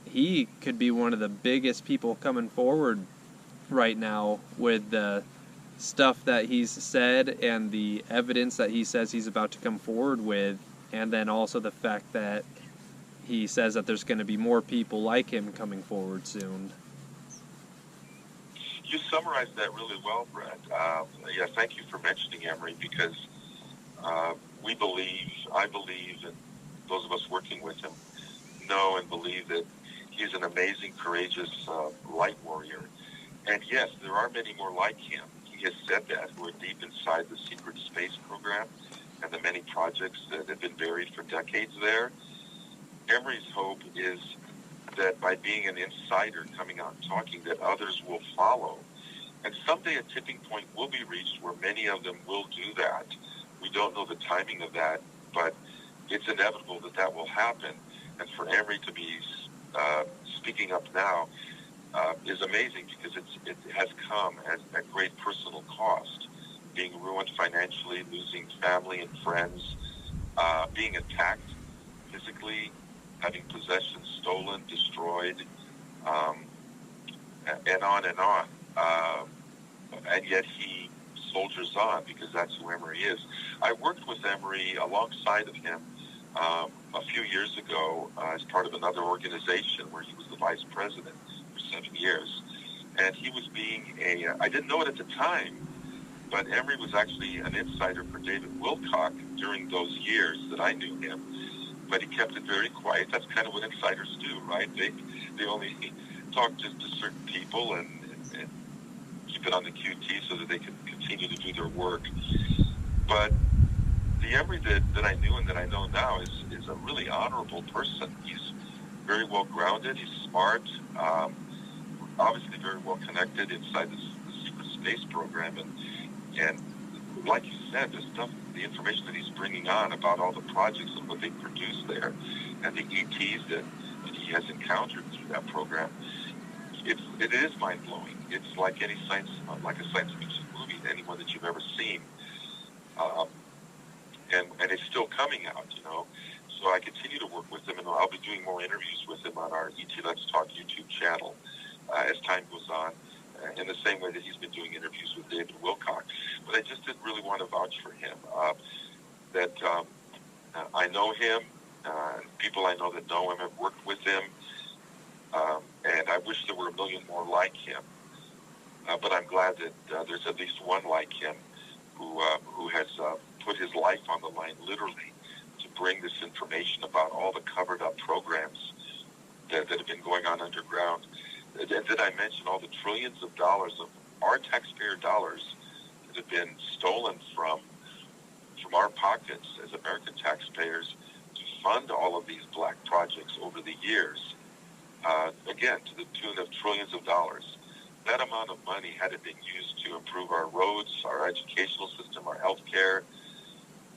he could be one of the biggest people coming forward right now with the stuff that he's said and the evidence that he says he's about to come forward with, and then also the fact that he says that there's going to be more people like him coming forward soon? You summarized that really well, Brett. Yeah, thank you for mentioning Emery, because I believe, and those of us working with him know and believe that he's an amazing, courageous light warrior. And yes, there are many more like him. He has said that, who are deep inside the secret space program and the many projects that have been buried for decades there. Emery's hope is that by being an insider, coming out and talking, that others will follow. And someday a tipping point will be reached where many of them will do that. We don't know the timing of that, but it's inevitable that that will happen. And for Emery to be speaking up now is amazing, because it has come at great personal cost, being ruined financially, losing family and friends, being attacked physically, having possessions stolen, destroyed, um, and on and on. And yet he soldiers on because that's who Emery is. I worked with Emery alongside of him a few years ago as part of another organization where he was the vice president for 7 years. And he was being I didn't know it at the time, but Emery was actually an insider for David Wilcock during those years that I knew him. But he kept it very quiet. That's kind of what insiders do, right? They only talk just to certain people and keep it on the QT so that they can continue to do their work. But the Emery that I knew and that I know now is a really honorable person. He's very well grounded. He's smart. Obviously very well connected inside the secret space program. And like you said, the information that he's bringing on about all the projects and what they produce there and the ETs that he has encountered through that program, it is mind-blowing. It's like a science fiction movie, anyone that you've ever seen. And it's still coming out, So I continue to work with him, and I'll be doing more interviews with him on our ET Let's Talk YouTube channel as time goes on, in the same way that he's been doing interviews with David Wilcock. But I just didn't really want to vouch for him. I know him, people I know that know him have worked with him, and I wish there were a million more like him. But I'm glad that there's at least one like him who has put his life on the line, literally, to bring this information about all the covered-up programs that have been going on underground. Did I mention all the trillions of dollars of our taxpayer dollars that have been stolen from our pockets as American taxpayers to fund all of these black projects over the years? Again, to the tune of trillions of dollars. That amount of money, had it been used to improve our roads, our educational system, our health care,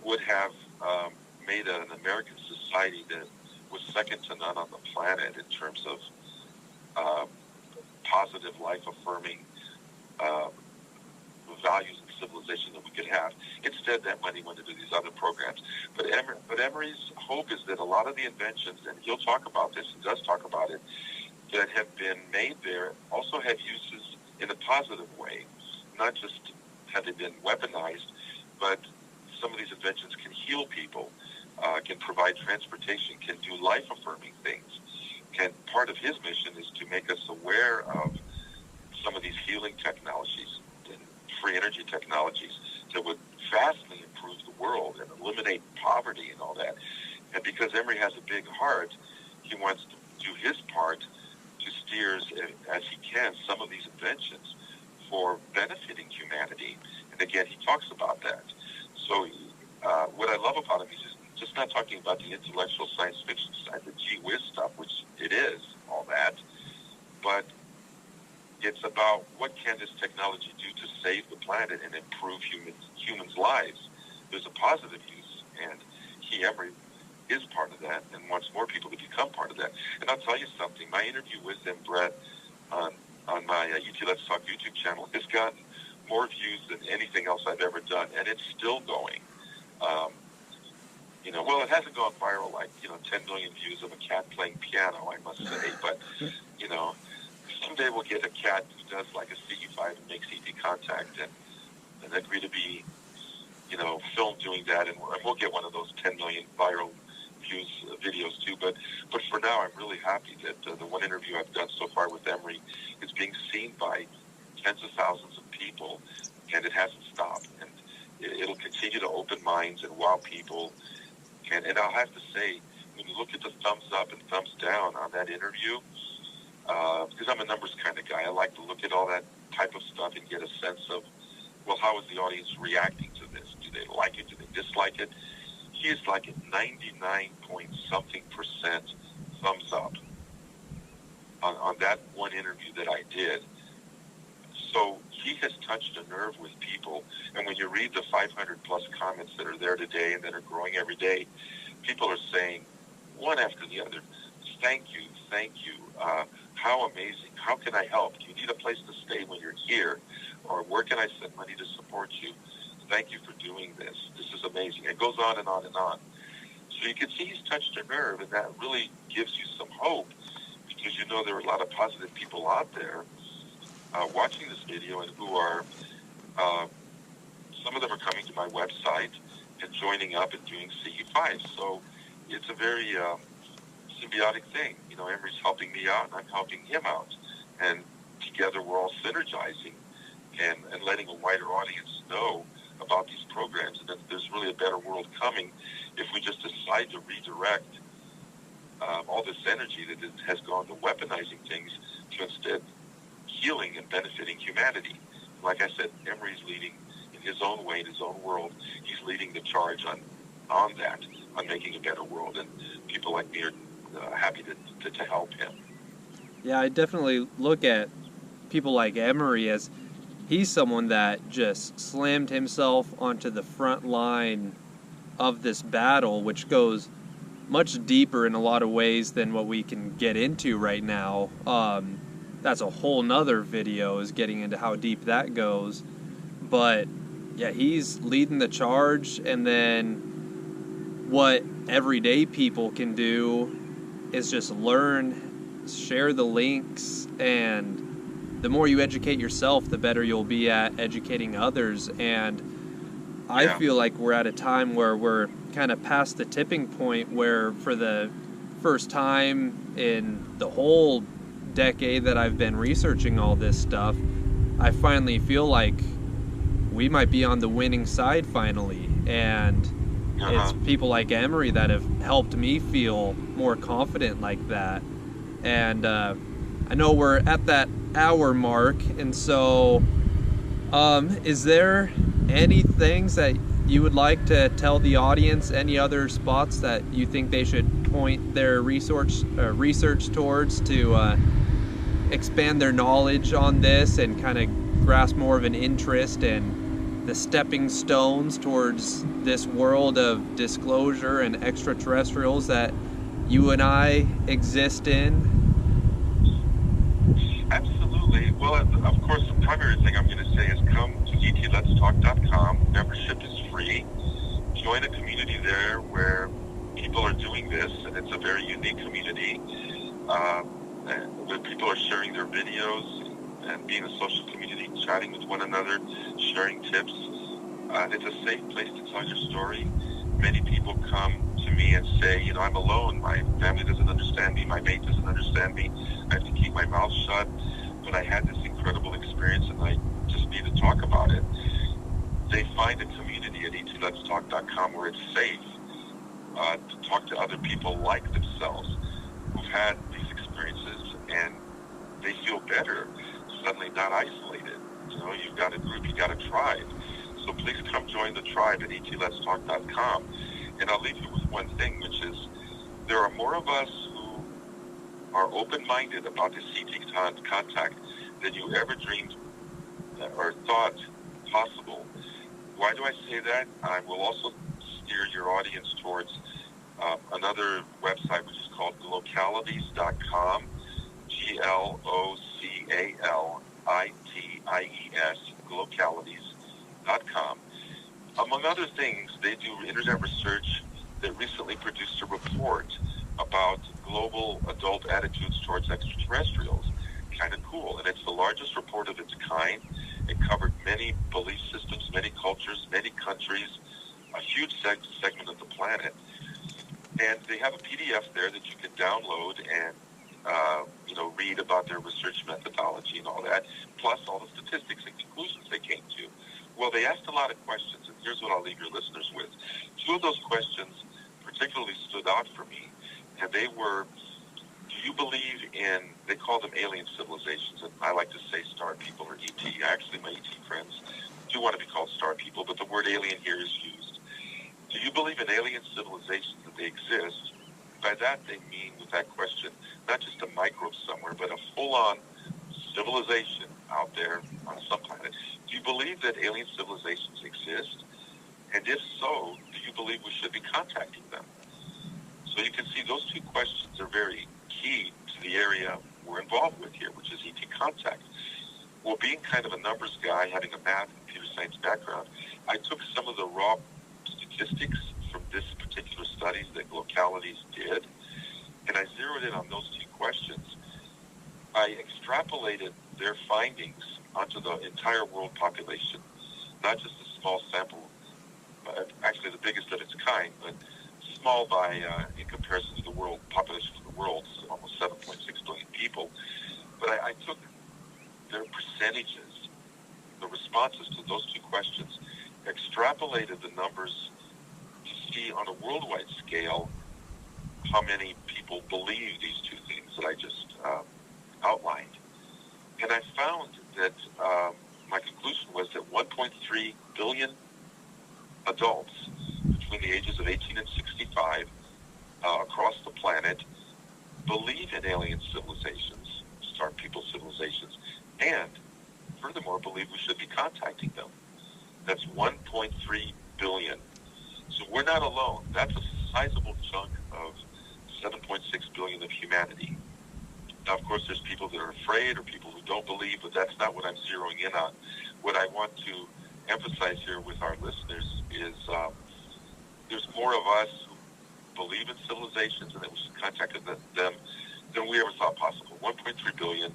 would have made an American society that was second to none on the planet in terms of positive, life-affirming values and civilization that we could have. Instead, that money went into these other programs. But Emery's hope is that a lot of the inventions, and he'll talk about this, he does talk about it, that have been made there also have uses in a positive way. Not just have they been weaponized, but some of these inventions can heal people, can provide transportation, can do life-affirming things. And part of his mission is to make us aware of some of these healing technologies and free energy technologies that would vastly improve the world and eliminate poverty and all that. And because Emery has a big heart, he wants to do his part to steer as he can some of these inventions for benefiting humanity. And again, he talks about that. So what I love about him, he's just not talking about the intellectual science fiction side, the gee whiz stuff, which it is, all that, but it's about what can this technology do to save the planet and improve humans' lives. There's a positive use, and Emery, is part of that and wants more people to become part of that. And I'll tell you something, my interview with him, Brett, on my ET Let's Talk YouTube channel has gotten more views than anything else I've ever done, and it's still going. Well, it hasn't gone viral like, 10 million views of a cat playing piano, I must say, but, someday we'll get a cat who does like a CE5 and makes ET contact and agree to be, filmed doing that, and we'll get one of those 10 million viral views videos too. But for now, I'm really happy that the one interview I've done so far with Emery is being seen by tens of thousands of people, and it hasn't stopped. And it'll continue to open minds and wow people. And I'll have to say, when you look at the thumbs up and thumbs down on that interview, because I'm a numbers kind of guy, I like to look at all that type of stuff and get a sense of, well, how is the audience reacting to this? Do they like it? Do they dislike it? He is like at 99-point-something% thumbs up on that one interview that I did. So he has touched a nerve with people. And when you read the 500-plus comments that are there today and that are growing every day, people are saying, one after the other, thank you. How amazing. How can I help? Do you need a place to stay when you're here? Or where can I send money to support you? Thank you for doing this. This is amazing. It goes on and on and on. So you can see he's touched a nerve, and that really gives you some hope, because you know there are a lot of positive people out there watching this video, and who are, some of them are coming to my website and joining up and doing CE5. So it's a very symbiotic thing. You know, Emery's helping me out, and I'm helping him out. And together we're all synergizing and letting a wider audience know about these programs, and that there's really a better world coming if we just decide to redirect all this energy that has gone to weaponizing things to instead healing and benefiting humanity. Like I said, Emery's leading in his own way, in his own world. He's leading the charge on that, on making a better world, and people like me are happy to help him. Yeah, I definitely look at people like Emery as he's someone that just slammed himself onto the front line of this battle, which goes much deeper in a lot of ways than what we can get into right now. That's a whole nother video, is getting into how deep that goes. But yeah, he's leading the charge, and then what everyday people can do is just learn, share the links, and the more you educate yourself, the better you'll be at educating others. And I feel like we're at a time where we're kind of past the tipping point where, for the first time in the whole decade that I've been researching all this stuff, I finally feel like we might be on the winning side finally. And it's people like Emery that have helped me feel more confident like that. And I know we're at that hour mark, and so is there any things that you would like to tell the audience, any other spots that you think they should point their research towards to expand their knowledge on this and kind of grasp more of an interest in the stepping stones towards this world of disclosure and extraterrestrials that you and I exist in? Absolutely. Well, of course, the primary thing I'm going to say is come to ETLetsTalk.com. Membership is free. Join a community there where people are doing this, and it's a very unique community where people are sharing their videos and being a social community, chatting with one another, sharing tips. It's a safe place to tell your story. Many people come to me and say, you know, I'm alone. My family doesn't understand me. My mate doesn't understand me. I have to keep my mouth shut. But I had this incredible experience, and I just need to talk about it. They find a community at ETLetsTalk.com where it's safe to talk to other people like themselves who've had these experiences, and they feel better, suddenly not isolated. You know, you've got a group, you've got a tribe. So please come join the tribe at ETLetsTalk.com. And I'll leave you with one thing, which is there are more of us who are open-minded about this CT contact than you ever dreamed or thought possible. Why do I say that? I will also steer your audience towards another website, which is called glocalities.com, GLOCALITIES, glocalities.com. Among other things, they do internet research that recently produced a report about global adult attitudes towards extraterrestrials. Kind of cool. And it's the largest report of its kind. It covered many belief systems, many cultures, many countries, a huge segment of the planet. And they have a PDF there that you can download and read about their research methodology and all that, plus all the statistics and conclusions they came to. Well, they asked a lot of questions, and here's what I'll leave your listeners with. Two of those questions particularly stood out for me, and they were, do you believe in, they call them alien civilizations, and I like to say star people or ET. Actually, my ET friends do want to be called star people, but the word alien here is used. Do you believe in alien civilizations, that they exist? By that, they mean, with that question, not just a microbe somewhere, but a full-on civilization out there on some planet. Do you believe that alien civilizations exist? And if so, do you believe we should be contacting them? So you can see those two questions are very key to the area we're involved with here, which is ET contact. Well, being kind of a numbers guy, having a math and computer science background, I took some of the raw statistics from this particular study studies that localities did, and I zeroed in on those two questions. I extrapolated their findings onto the entire world population, not just a small sample, actually the biggest of its kind, but small by in comparison to the world population of the world, so almost 7.6 billion people. But I took their percentages, the responses to those two questions, extrapolated the numbers to see on a worldwide scale how many people believe these two things that I just outlined. And I found that my conclusion was that 1.3 billion adults between the ages of 18 and 65 across the planet believe in alien civilizations, star people civilizations, and furthermore believe we should be contacting them. That's 1.3 billion. So we're not alone. That's a sizable chunk of 7.6 billion of humanity. Now, of course, there's people that are afraid or people who don't believe, but that's not what I'm zeroing in on. What I want to emphasize here with our listeners is there's more of us who believe in civilizations and that we should contact them than we ever thought possible. 1.3 billion.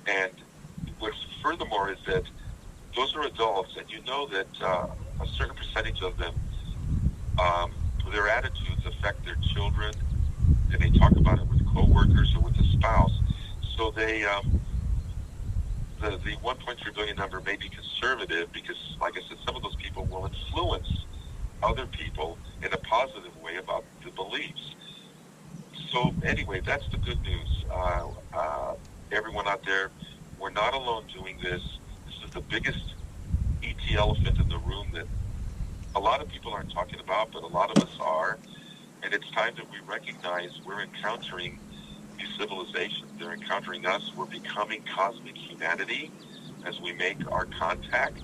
And what's furthermore is that those are adults, and you know that a certain percentage of them, their attitudes affect their children, and they talk about it with coworkers or with a spouse. So they, the 1.3 billion number may be conservative because, like I said, some of those people will influence other people in a positive way about the beliefs. So anyway, that's the good news. Everyone out there, we're not alone doing this. This is the biggest ET elephant in the room that a lot of people aren't talking about, but a lot of us are. And it's time that we recognize we're encountering these civilizations. They're encountering us. We're becoming cosmic humanity as we make our contact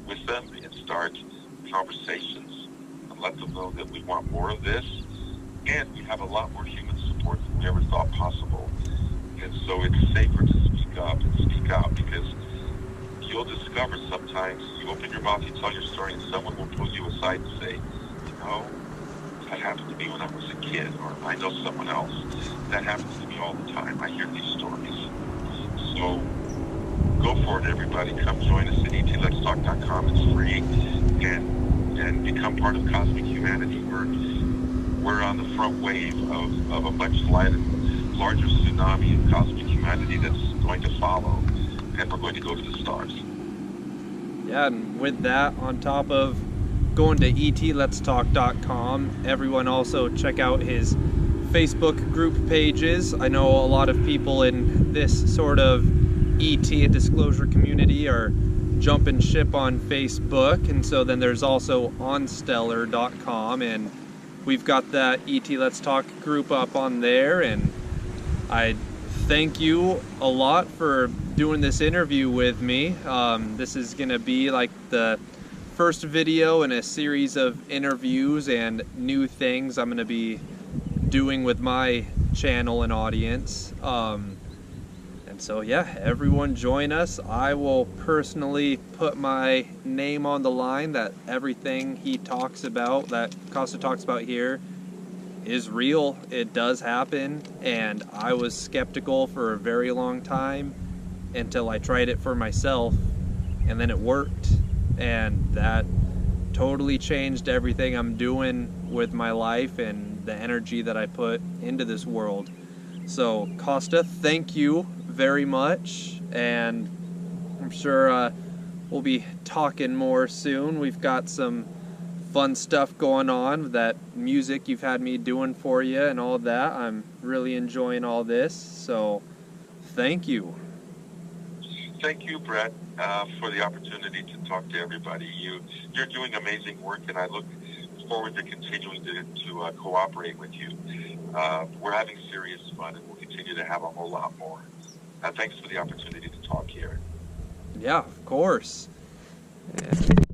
with them and start conversations and let them know that we want more of this. And we have a lot more human support than we ever thought possible. And so it's safer to speak up and speak out, because you'll discover sometimes you open your mouth, you tell your story, and someone will pull you aside and say, you know, that happened to me when I was a kid, or I know someone else. That happens to me all the time. I hear these stories. So go for it, everybody. Come join us at etletstalk.com. It's free, and become part of cosmic humanity. We're on the front wave of a much larger tsunami of cosmic humanity that's going to follow, and we're going to go to the stars. Yeah, and with that, on top of going to etletstalk.com, everyone also check out his Facebook group pages. I know a lot of people in this sort of ET and disclosure community are jumping ship on Facebook, and so then there's also Onstellar.com, and we've got that ET Let's Talk group up on there. And I thank you a lot for doing this interview with me. This is gonna be like the first video in a series of interviews and new things I'm gonna be doing with my channel and audience. And so yeah, everyone join us. I will personally put my name on the line that everything he talks about, that Kosta talks about here, is real. It does happen, and I was skeptical for a very long time until I tried it for myself, and then it worked, and that totally changed everything I'm doing with my life and the energy that I put into this world. So Kosta, thank you very much, and I'm sure we'll be talking more soon. We've got some fun stuff going on, that music you've had me doing for you and all that. I'm really enjoying all this, so thank you. Thank you, Brett, for the opportunity to talk to everybody. You're doing amazing work, and I look forward to continuing to cooperate with you. We're having serious fun, and we'll continue to have a whole lot more. Thanks for the opportunity to talk here. Yeah, of course. Yeah.